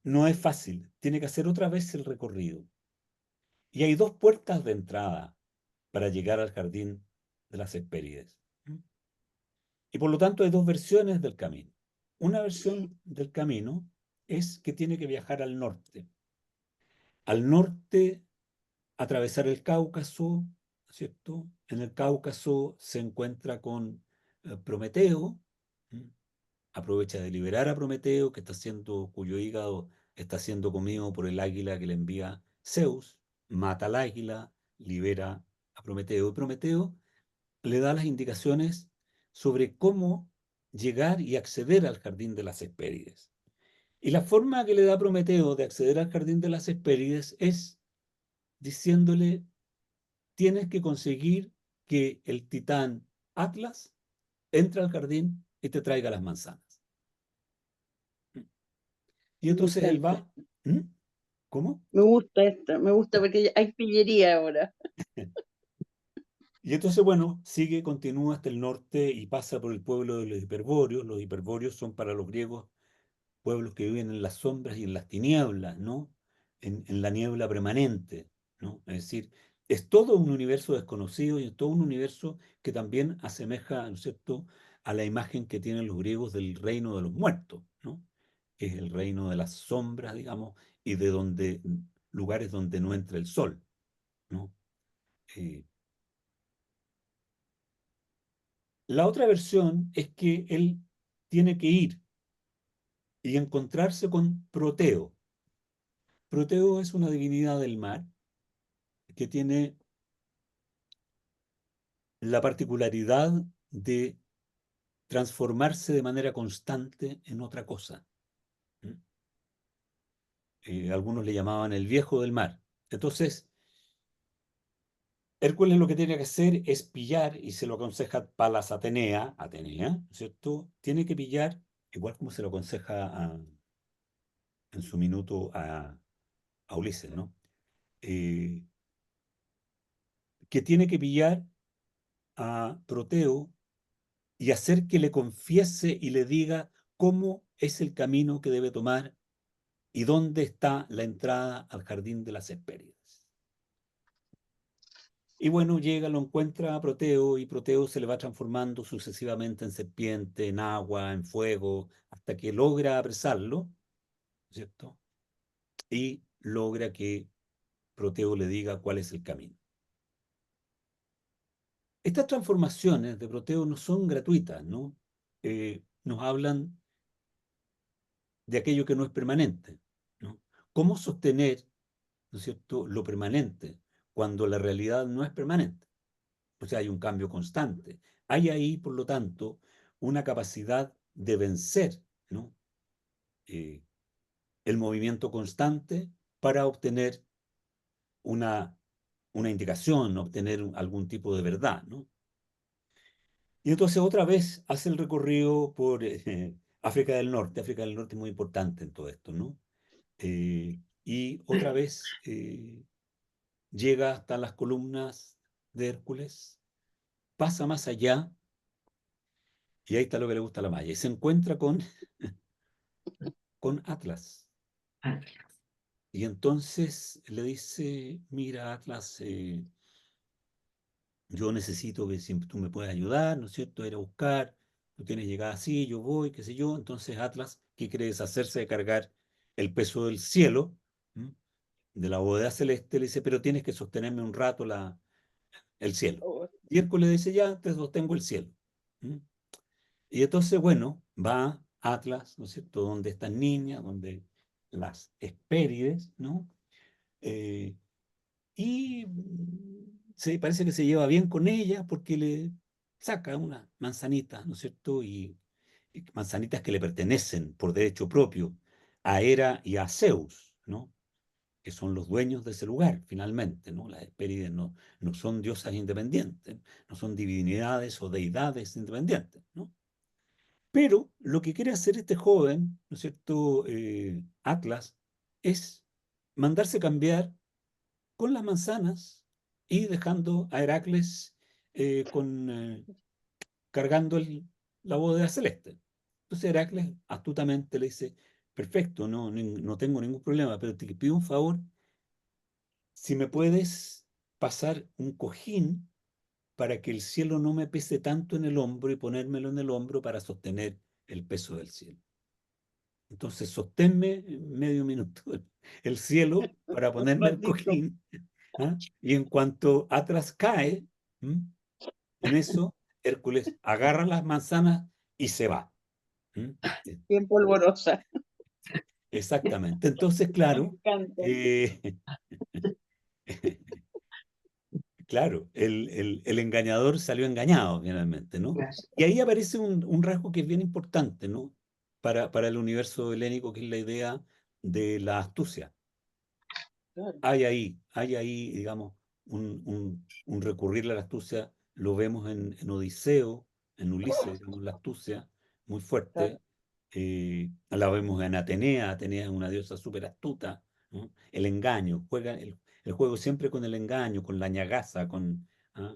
no es fácil, tiene que hacer otra vez el recorrido. Y hay dos puertas de entrada para llegar al jardín de las Hespérides. Y por lo tanto hay dos versiones del camino. Una versión del camino es que tiene que viajar al norte. Al norte, atravesar el Cáucaso, ¿cierto? En el Cáucaso se encuentra con Prometeo, ¿m? Aprovecha de liberar a Prometeo, cuyo hígado está siendo comido por el águila que le envía Zeus, mata al águila, libera a Prometeo. Y Prometeo le da las indicaciones sobre cómo llegar y acceder al jardín de las Hespérides. Y la forma que le da Prometeo de acceder al jardín de las Hespérides es diciéndole: tienes que conseguir que el titán Atlas entre al jardín y te traiga las manzanas. Y entonces él Interesante. va. ¿Mm? ¿Cómo? Me gusta esta, me gusta porque hay pillería ahora. Y entonces, bueno, continúa hasta el norte y pasa por el pueblo de los hiperbóreos. Los hiperbóreos son para los griegos pueblos que viven en las sombras y en las tinieblas, ¿no? En la niebla permanente, ¿no? Es decir, es todo un universo desconocido y es todo un universo que también asemeja, ¿no es cierto?, a la imagen que tienen los griegos del reino de los muertos, ¿no? Que es el reino de las sombras, digamos, y de lugares donde no entra el sol, ¿no? Eh, la otra versión es que él tiene que ir y encontrarse con Proteo. Proteo es una divinidad del mar que tiene la particularidad de transformarse de manera constante en otra cosa. ¿Mm? Algunos le llamaban el viejo del mar. Entonces, Hércules lo que tiene que hacer es pillar, y se lo aconseja Palas Atenea, ¿cierto? Tiene que pillar, igual como se lo aconseja en su minuto a Ulises, ¿no? Eh, que tiene que pillar a Proteo y hacer que le confiese y le diga cómo es el camino que debe tomar y dónde está la entrada al jardín de las Hespérides. Y bueno, llega, lo encuentra a Proteo y Proteo se le va transformando sucesivamente en serpiente, en agua, en fuego, hasta que logra apresarlo, ¿cierto? Y logra que Proteo le diga cuál es el camino. Estas transformaciones de Proteo no son gratuitas, ¿no? Nos hablan de aquello que no es permanente, ¿no? ¿Cómo sostener, ¿no es cierto?, lo permanente cuando la realidad no es permanente? O sea, hay un cambio constante. Hay ahí, por lo tanto, una capacidad de vencer, ¿no?, Eh, el movimiento constante para obtener una, una indicación, obtener algún tipo de verdad, ¿no? Y entonces otra vez hace el recorrido África del Norte es muy importante en todo esto, ¿no? Y otra vez llega hasta las columnas de Hércules, pasa más allá, y ahí está lo que le gusta a la Maya, y se encuentra con Atlas. Ah, Y entonces le dice, mira, Atlas, yo necesito que siempre tú me puedas ayudar, ¿no es cierto? Ir a buscar, tú tienes llegada así, yo voy, qué sé yo. Entonces Atlas, ¿qué quiere deshacerse de cargar el peso del cielo, ¿m? De la bóveda celeste? Le dice, pero tienes que sostenerme un rato el cielo. Oh, Y Hércules dice, ya, te sostengo el cielo. ¿M? Y entonces, bueno, va Atlas, ¿no es cierto?, donde estas niñas, donde las Hespérides, ¿no? Eh, y parece que se lleva bien con ella porque le saca una manzanita, ¿no es cierto? Y manzanitas que le pertenecen por derecho propio a Hera y a Zeus, ¿no? Que son los dueños de ese lugar, finalmente, ¿no? Las Hespérides no son diosas independientes, no son divinidades o deidades independientes, ¿no? Pero lo que quiere hacer este joven, ¿no es cierto? Atlas, es mandarse cambiar con las manzanas y dejando a Heracles cargando la bóveda celeste. Entonces Heracles astutamente le dice, perfecto, no tengo ningún problema, pero te pido un favor, si me puedes pasar un cojín para que el cielo no me pese tanto en el hombro y ponérmelo en el hombro para sostener el peso del cielo. Entonces sosténme medio minuto el cielo para un ponerme el ratito. cojín. ¿Ah? Y en cuanto Atlas cae, ¿m? En eso Hércules agarra las manzanas y se va. ¿M? Bien polvorosa. Exactamente. Entonces, Me claro, encanta. eh, claro, el engañador salió engañado finalmente, ¿no? claro. Y ahí aparece un rasgo que es bien importante, ¿no? Para el universo helénico, que es la idea de la astucia. Claro. Hay ahí, digamos, un recurrir a la astucia, lo vemos en Odiseo, en Ulises, digamos, la astucia muy fuerte, Claro. la vemos en Atenea. Atenea es una diosa súper astuta, ¿no? El engaño, juega el juego siempre con el engaño, con la ñagaza, ¿ah?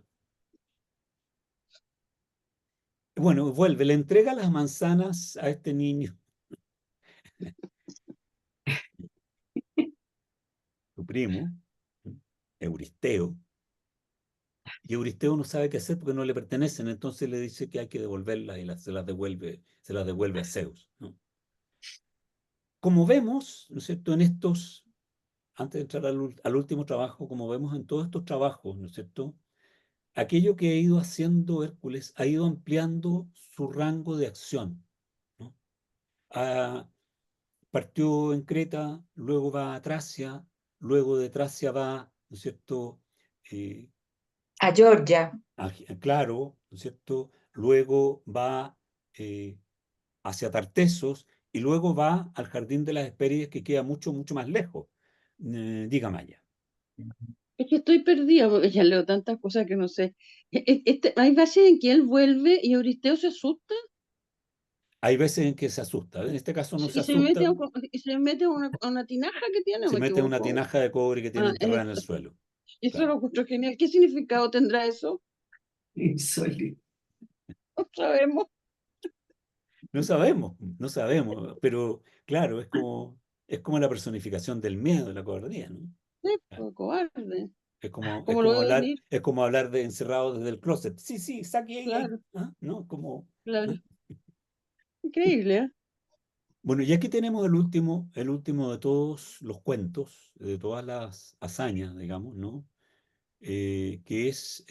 Bueno, vuelve, le entrega las manzanas a este niño, su primo, ¿no? Euristeo. Y Euristeo no sabe qué hacer porque no le pertenecen, entonces le dice que hay que devolverlas y se las devuelve a Zeus, ¿no? Como vemos, ¿no es cierto?, antes de entrar al último trabajo, como vemos en todos estos trabajos, ¿no es cierto?, aquello que ha ido haciendo Hércules ha ido ampliando su rango de acción, ¿no? Partió en Creta, luego va a Tracia, luego de Tracia va, ¿no es cierto?, eh, A Georgia. Claro, ¿no es cierto? Luego va hacia Tartesos y luego va al Jardín de las Hespérides, que queda mucho, mucho más lejos. Diga Maya. Es que estoy perdida porque ya leo tantas cosas que no sé. Hay veces en que él vuelve y Euristeo se asusta Hay veces en que se asusta. En este caso no se y se mete asusta, a una tinaja que tiene, ¿o se me mete en una equivoco? tinaja de cobre que tiene Ah, enterrada en el suelo. eso Claro. lo encuentro genial. ¿Qué significado tendrá eso? Insólito. No sabemos. No sabemos, pero claro, es como la personificación del miedo, de la cobardía, ¿no? Sí, Ah, pues, cobarde. Es como, es ¿Cómo lo como veo hablar, venir? es como hablar de encerrado desde el closet. Sí, sí, saque ahí. Claro, ¿Ah? ¿No? claro. ¿Ah? Increíble, ¿eh? Bueno, y aquí tenemos el último de todos los cuentos, de todas las hazañas, digamos, ¿no? Que es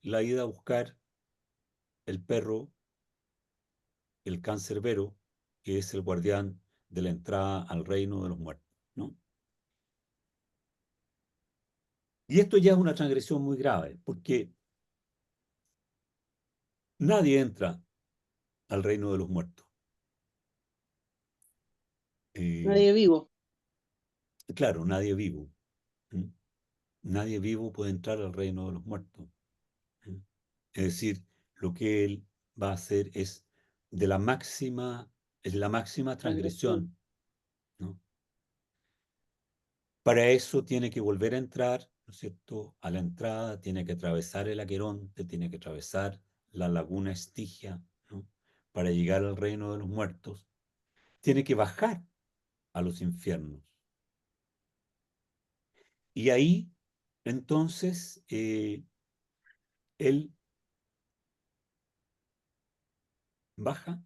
la ida a buscar el perro, el cancerbero, que es el guardián de la entrada al reino de los muertos, ¿no? Y esto ya es una transgresión muy grave, porque nadie entra al reino de los muertos. Eh, Nadie vivo. claro, nadie vivo. ¿M? Nadie vivo puede entrar al reino de los muertos. Es decir, lo que él va a hacer es de la máxima es la máxima Transgresión. transgresión, ¿no? Para eso tiene que volver a entrar, ¿no es cierto? A la entrada tiene que atravesar el Aqueronte, tiene que atravesar la laguna Estigia, ¿no? Para llegar al reino de los muertos. Tiene que bajar a los infiernos. Y ahí, entonces, él baja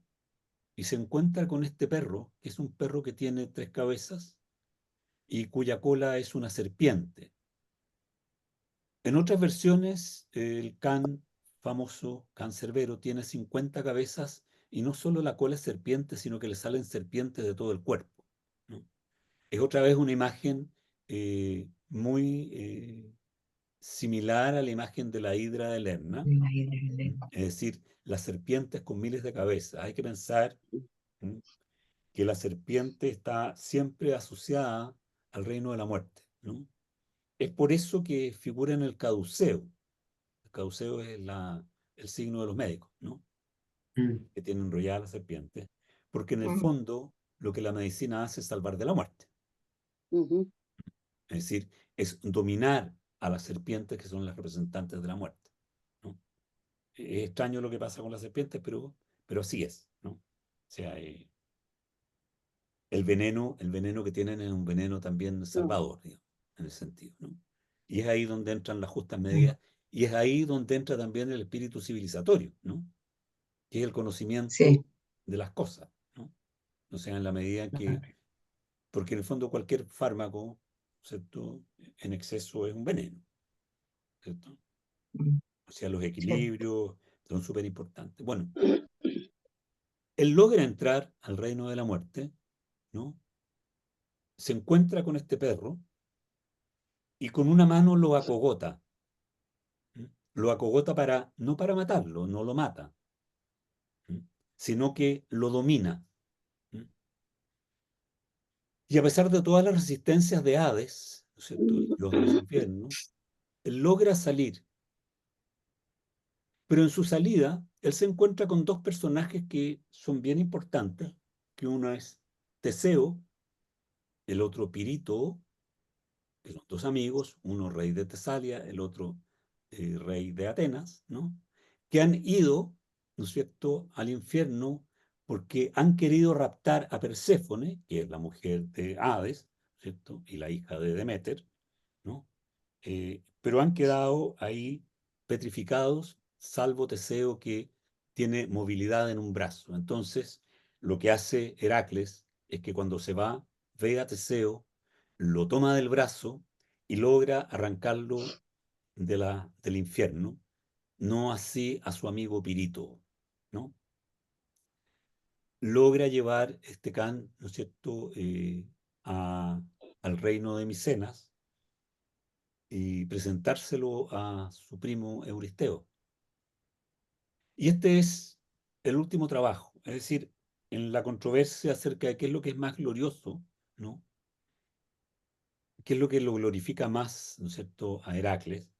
y se encuentra con este perro, que es un perro que tiene 3 cabezas y cuya cola es una serpiente. En otras versiones, el can famoso, cancerbero, tiene 50 cabezas y no solo la cola es serpiente, sino que le salen serpientes de todo el cuerpo, ¿no? Es otra vez una imagen muy similar a la imagen de la hidra de Lerna, es decir, las serpientes con miles de cabezas. Hay que pensar que la serpiente está siempre asociada al reino de la muerte, ¿no? Es por eso que figura en el caduceo. El caduceo es el signo de los médicos, ¿no? Que tienen enrollada la serpiente, porque en el fondo lo que la medicina hace es salvar de la muerte. Ujú. Es decir, es dominar a las serpientes que son las representantes de la muerte, ¿no? Es extraño lo que pasa con las serpientes, pero así es, ¿no? O sea, el veneno que tienen es un veneno también salvador, digamos, en ese sentido, ¿no? Y es ahí donde entran las justas medidas, y es ahí donde entra también el espíritu civilizatorio, ¿no? Que es el conocimiento Sí, de las cosas, ¿no? O sea, en la medida en que, porque en el fondo cualquier fármaco, ¿cierto? En exceso es un veneno, ¿cierto? O sea, los sí. equilibrios son súper importantes. Bueno, él logra entrar al reino de la muerte, ¿no? Se encuentra con este perro y con una mano lo acogota. ¿Mm? Lo acogota no para matarlo, no lo mata, ¿Mm? Sino que lo domina. ¿Mm? Y a pesar de todas las resistencias de Hades, ¿no es cierto? Los de los infiernos, él logra salir. Pero en su salida, él se encuentra con 2 personajes que son bien importantes, que uno es Teseo, el otro Pirito, que son 2 amigos, uno rey de Tesalia, el otro rey de Atenas, ¿no? Que han ido, ¿no es cierto?, al infierno porque han querido raptar a Perséfone, que es la mujer de Hades, ¿cierto?, y la hija de Deméter, ¿no? Pero han quedado ahí petrificados, salvo Teseo que tiene movilidad en un brazo. Entonces, lo que hace Heracles es que cuando se va, ve a Teseo, lo toma del brazo y logra arrancarlo del infierno, no así a su amigo Pirito, ¿no? Logra llevar este can, ¿no es cierto?, al reino de Micenas y presentárselo a su primo Euristeo. Y este es el último trabajo, es decir, en la controversia acerca de qué es lo que es más glorioso, ¿no? ¿Qué es lo que lo glorifica más, ¿no es cierto?, a Heracles?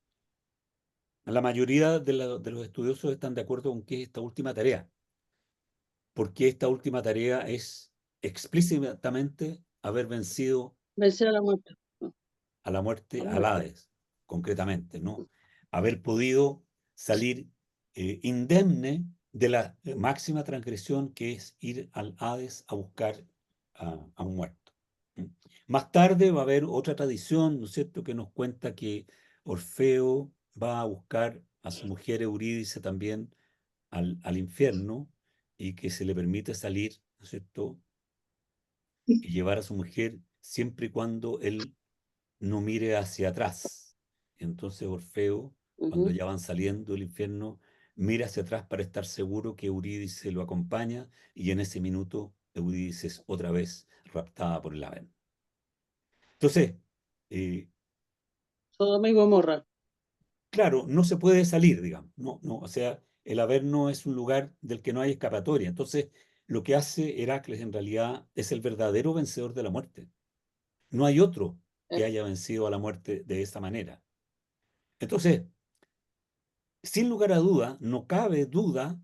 La mayoría de los estudiosos están de acuerdo con que es esta última tarea, porque esta última tarea es explícitamente haber vencido Vencer a la muerte. a la A muerte, la al muerte. Hades, concretamente, ¿no? Haber podido salir indemne de la máxima transgresión que es ir al Hades a buscar a un muerto. ¿Mm? Más tarde va a haber otra tradición, ¿no es cierto?, que nos cuenta que Orfeo va a buscar a su mujer Eurídice también al infierno y que se le permite salir, ¿no es cierto?, y llevar a su mujer siempre y cuando él no mire hacia atrás. Entonces Orfeo, cuando Ujú. ya van saliendo del infierno, mira hacia atrás para estar seguro que Eurídice lo acompaña y en ese minuto Eurídice es otra vez raptada por el Averno. Entonces, eh, Sodoma y Gomorra. claro, no se puede salir, digamos. No, no, o sea, el Averno es un lugar del que no hay escapatoria. Entonces, lo que hace Heracles en realidad es el verdadero vencedor de la muerte. No hay otro que Eh, haya vencido a la muerte de esa manera. Entonces, sin lugar a duda, no cabe duda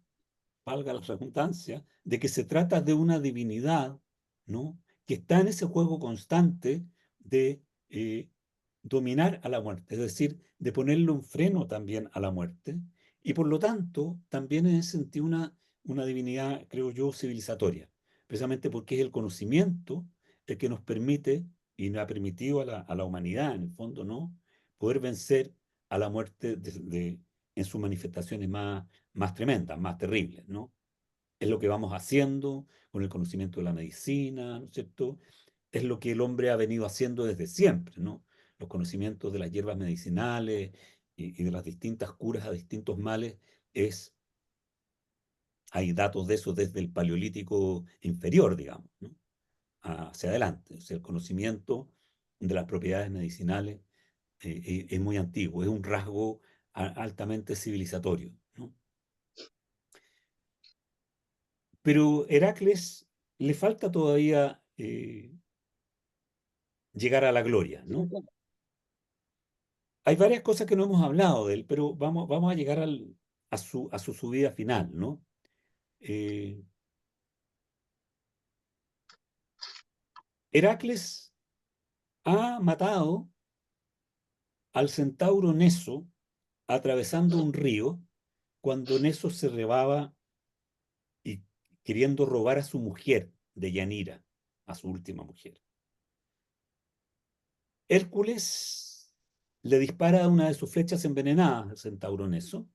valga la redundancia, de que se trata de una divinidad, ¿no?, que está en ese juego constante de dominar a la muerte, es decir, de ponerle un freno también a la muerte, y por lo tanto también en ese sentido una divinidad, creo yo, civilizatoria, precisamente porque es el conocimiento el que nos permite y nos ha permitido a la humanidad, en el fondo, ¿no?, poder vencer a la muerte en sus manifestaciones más tremendas, más terribles, ¿no? Es lo que vamos haciendo con el conocimiento de la medicina, ¿no es cierto? Es lo que el hombre ha venido haciendo desde siempre, ¿no? Los conocimientos de las hierbas medicinales y de las distintas curas a distintos males, hay datos de eso desde el Paleolítico inferior, digamos, ¿no?, hacia adelante. O sea, el conocimiento de las propiedades medicinales es muy antiguo, es un rasgo altamente civilizatorio, ¿no? Pero Heracles le falta todavía llegar a la gloria, ¿no? Hay varias cosas que no hemos hablado de él, pero vamos a llegar a su subida final, ¿no? Heracles ha matado al centauro Neso atravesando un río cuando Neso se rebaba y queriendo robar a su mujer, Deyanira, a su última mujer. Hércules le dispara una de sus flechas envenenadas al centauro Neso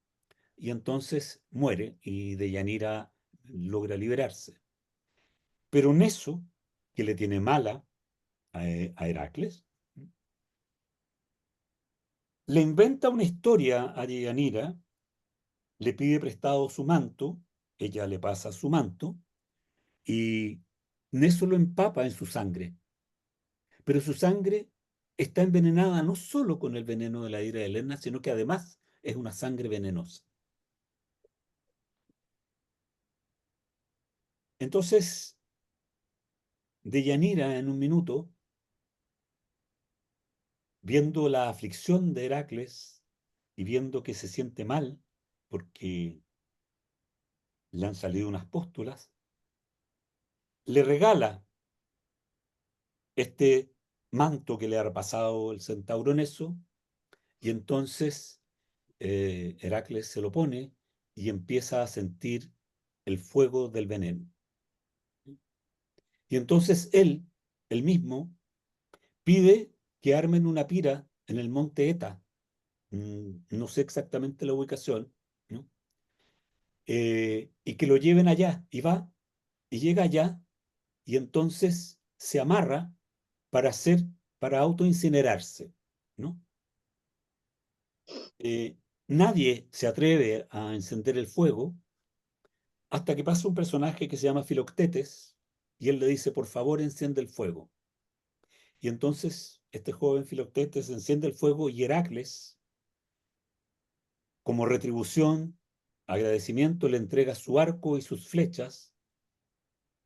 y entonces muere y Deyanira logra liberarse. Pero Neso, que le tiene mala a Heracles, le inventa una historia a Deyanira, le pide prestado su manto, ella le pasa su manto y Neso lo empapa en su sangre. Pero su sangre está envenenada no solo con el veneno de la ira de Lerna, sino que además es una sangre venenosa. Entonces, Deyanira en un minuto, viendo la aflicción de Heracles y viendo que se siente mal porque le han salido unas pústulas, le regala este manto que le ha pasado el centauro Neso y entonces Heracles se lo pone y empieza a sentir el fuego del veneno. Y entonces él mismo, pide que armen una pira en el monte Eta. No sé exactamente la ubicación, ¿no? Y que lo lleven allá. Y va, y llega allá, y entonces se amarra para autoincinerarse, ¿no? Nadie se atreve a encender el fuego hasta que pasa un personaje que se llama Filoctetes, y él le dice, por favor, enciende el fuego. Y entonces este joven Filoctetes enciende el fuego y Heracles, como retribución, agradecimiento, le entrega su arco y sus flechas,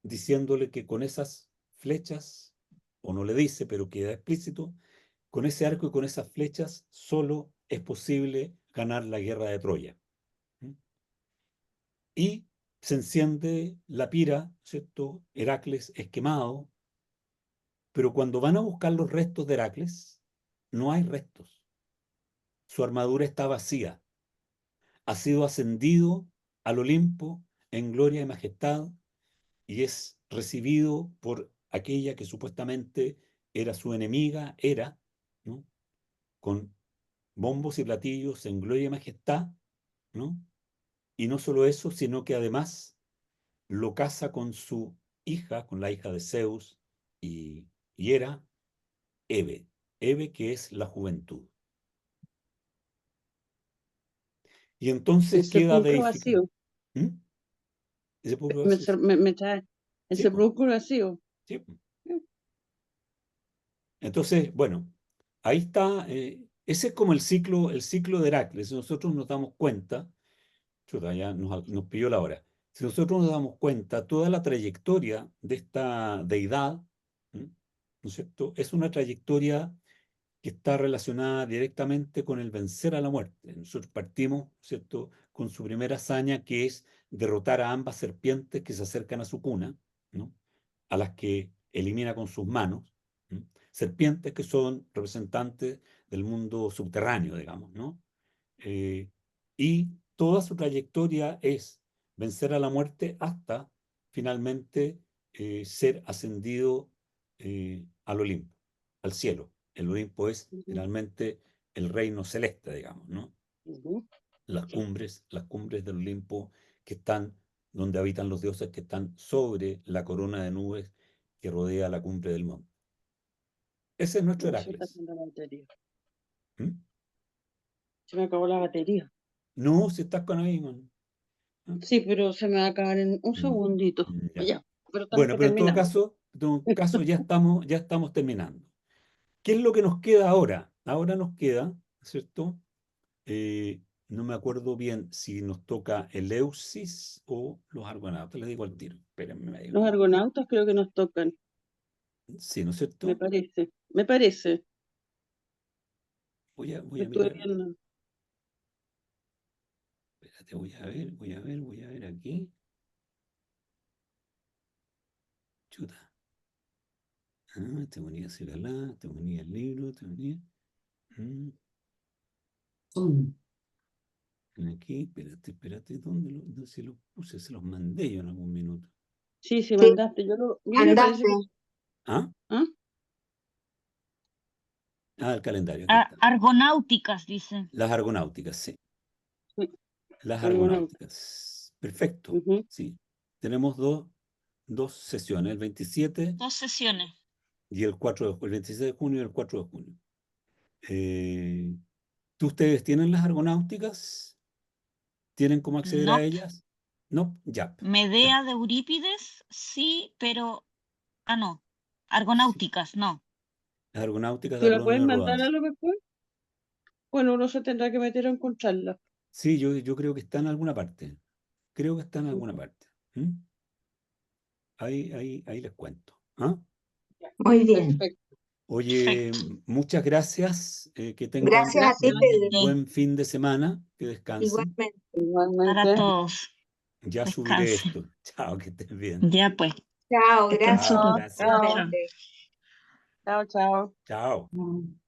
diciéndole que con esas flechas, o no le dice, pero queda explícito, con ese arco y con esas flechas solo es posible ganar la guerra de Troya. Y se enciende la pira, ¿cierto? Heracles es quemado, pero cuando van a buscar los restos de Heracles, no hay restos. Su armadura está vacía. Ha sido ascendido al Olimpo en gloria y majestad y es recibido por aquella que supuestamente era su enemiga, ¿no?, con bombos y platillos en gloria y majestad, ¿no? Y no solo eso, sino que además lo casa con su hija, con la hija de Zeus y Hera, Hebe, que es la juventud. Y entonces El queda sepulcro deificado. vacío. ¿Mm? ¿Ese sepulcro Me, vacío? me trae el Sí, pues, sepulcro vacío. sí. Entonces, bueno, ahí está. Ese es como el ciclo de Heracles. Si nosotros nos damos cuenta, chuta, ya nos pilló la hora. Si nosotros nos damos cuenta, toda la trayectoria de esta deidad, ¿no es cierto?, es una trayectoria que está relacionada directamente con el vencer a la muerte. Nosotros partimos, ¿cierto?, con su primera hazaña, que es derrotar a ambas serpientes que se acercan a su cuna, ¿no?, a las que elimina con sus manos, ¿no?, serpientes que son representantes del mundo subterráneo, digamos, ¿no? Y toda su trayectoria es vencer a la muerte hasta finalmente ser ascendido al Olimpo, al cielo. El Olimpo es Ujú, finalmente el reino celeste, digamos, ¿no? ujú. Las cumbres del Olimpo que están donde habitan los dioses, que están sobre la corona de nubes que rodea la cumbre del monte. Ese es nuestro Uy, se está Heracles. haciendo la batería. ¿Mm? Se me acabó la batería. No, si estás con ahí, man. ¿Ah? Sí, pero se me va a acabar en un segundito. Ya. Ya, pero estamos Bueno, que pero en todo terminamos. caso ya estamos terminando. ¿Qué es lo que nos queda ahora? Ahora nos queda, ¿cierto? No me acuerdo bien si nos toca Eleusis o los argonautas. Les digo al tiro. Espérenme ahí un Los minuto. argonautas creo que nos tocan, Sí, ¿no es me cierto? parece. Me parece. Voy Me a estuve mirar. viendo. Espérate, voy a ver aquí. Chuta. Te ponía Ciralá, te ponía el libro, te ponía. Aquí, espérate, ¿dónde se los puse? Se los mandé yo en algún minuto. Sí, sí, Sí, mandaste. A mí me parece mandaste. que... ¿Ah? ¿Ah? El calendario, aquí está. Argonáuticas, dice. Las argonáuticas, sí. Sí, Las argonautas. argonáuticas. Perfecto, Ujú. sí. Tenemos dos sesiones, el 27 2 sesiones. y el 26 de junio y el 4 de junio. ¿Ustedes tienen las argonáuticas? ¿Tienen cómo acceder a No. ellas? No, ya. Medea de Eurípides, sí, pero. Ah, no. Sí. Argonáuticas, no. Las argonáuticas de ¿Tú la puedes Apolonio de mandar a Rodanthe. lo mejor? Bueno, uno se tendrá que meter a encontrarla. Sí, yo creo que está en alguna parte. Creo que está en alguna parte. ¿Mm? Ahí les cuento. ¿Ah? Muy bien. Perfecto. Oye, Perfecto. muchas gracias. Que tengan Gracias a ti, Gracias. Pedro. buen fin de semana. Que descansen. Igualmente. Para Igualmente. todos. Ya subiré Descansen. esto. Chao, que estés bien. Ya pues. Chao, Que estén gracias. Chao, súper. gracias. Chao. Chao. Igualmente. Chao, chao. Chao. Mm.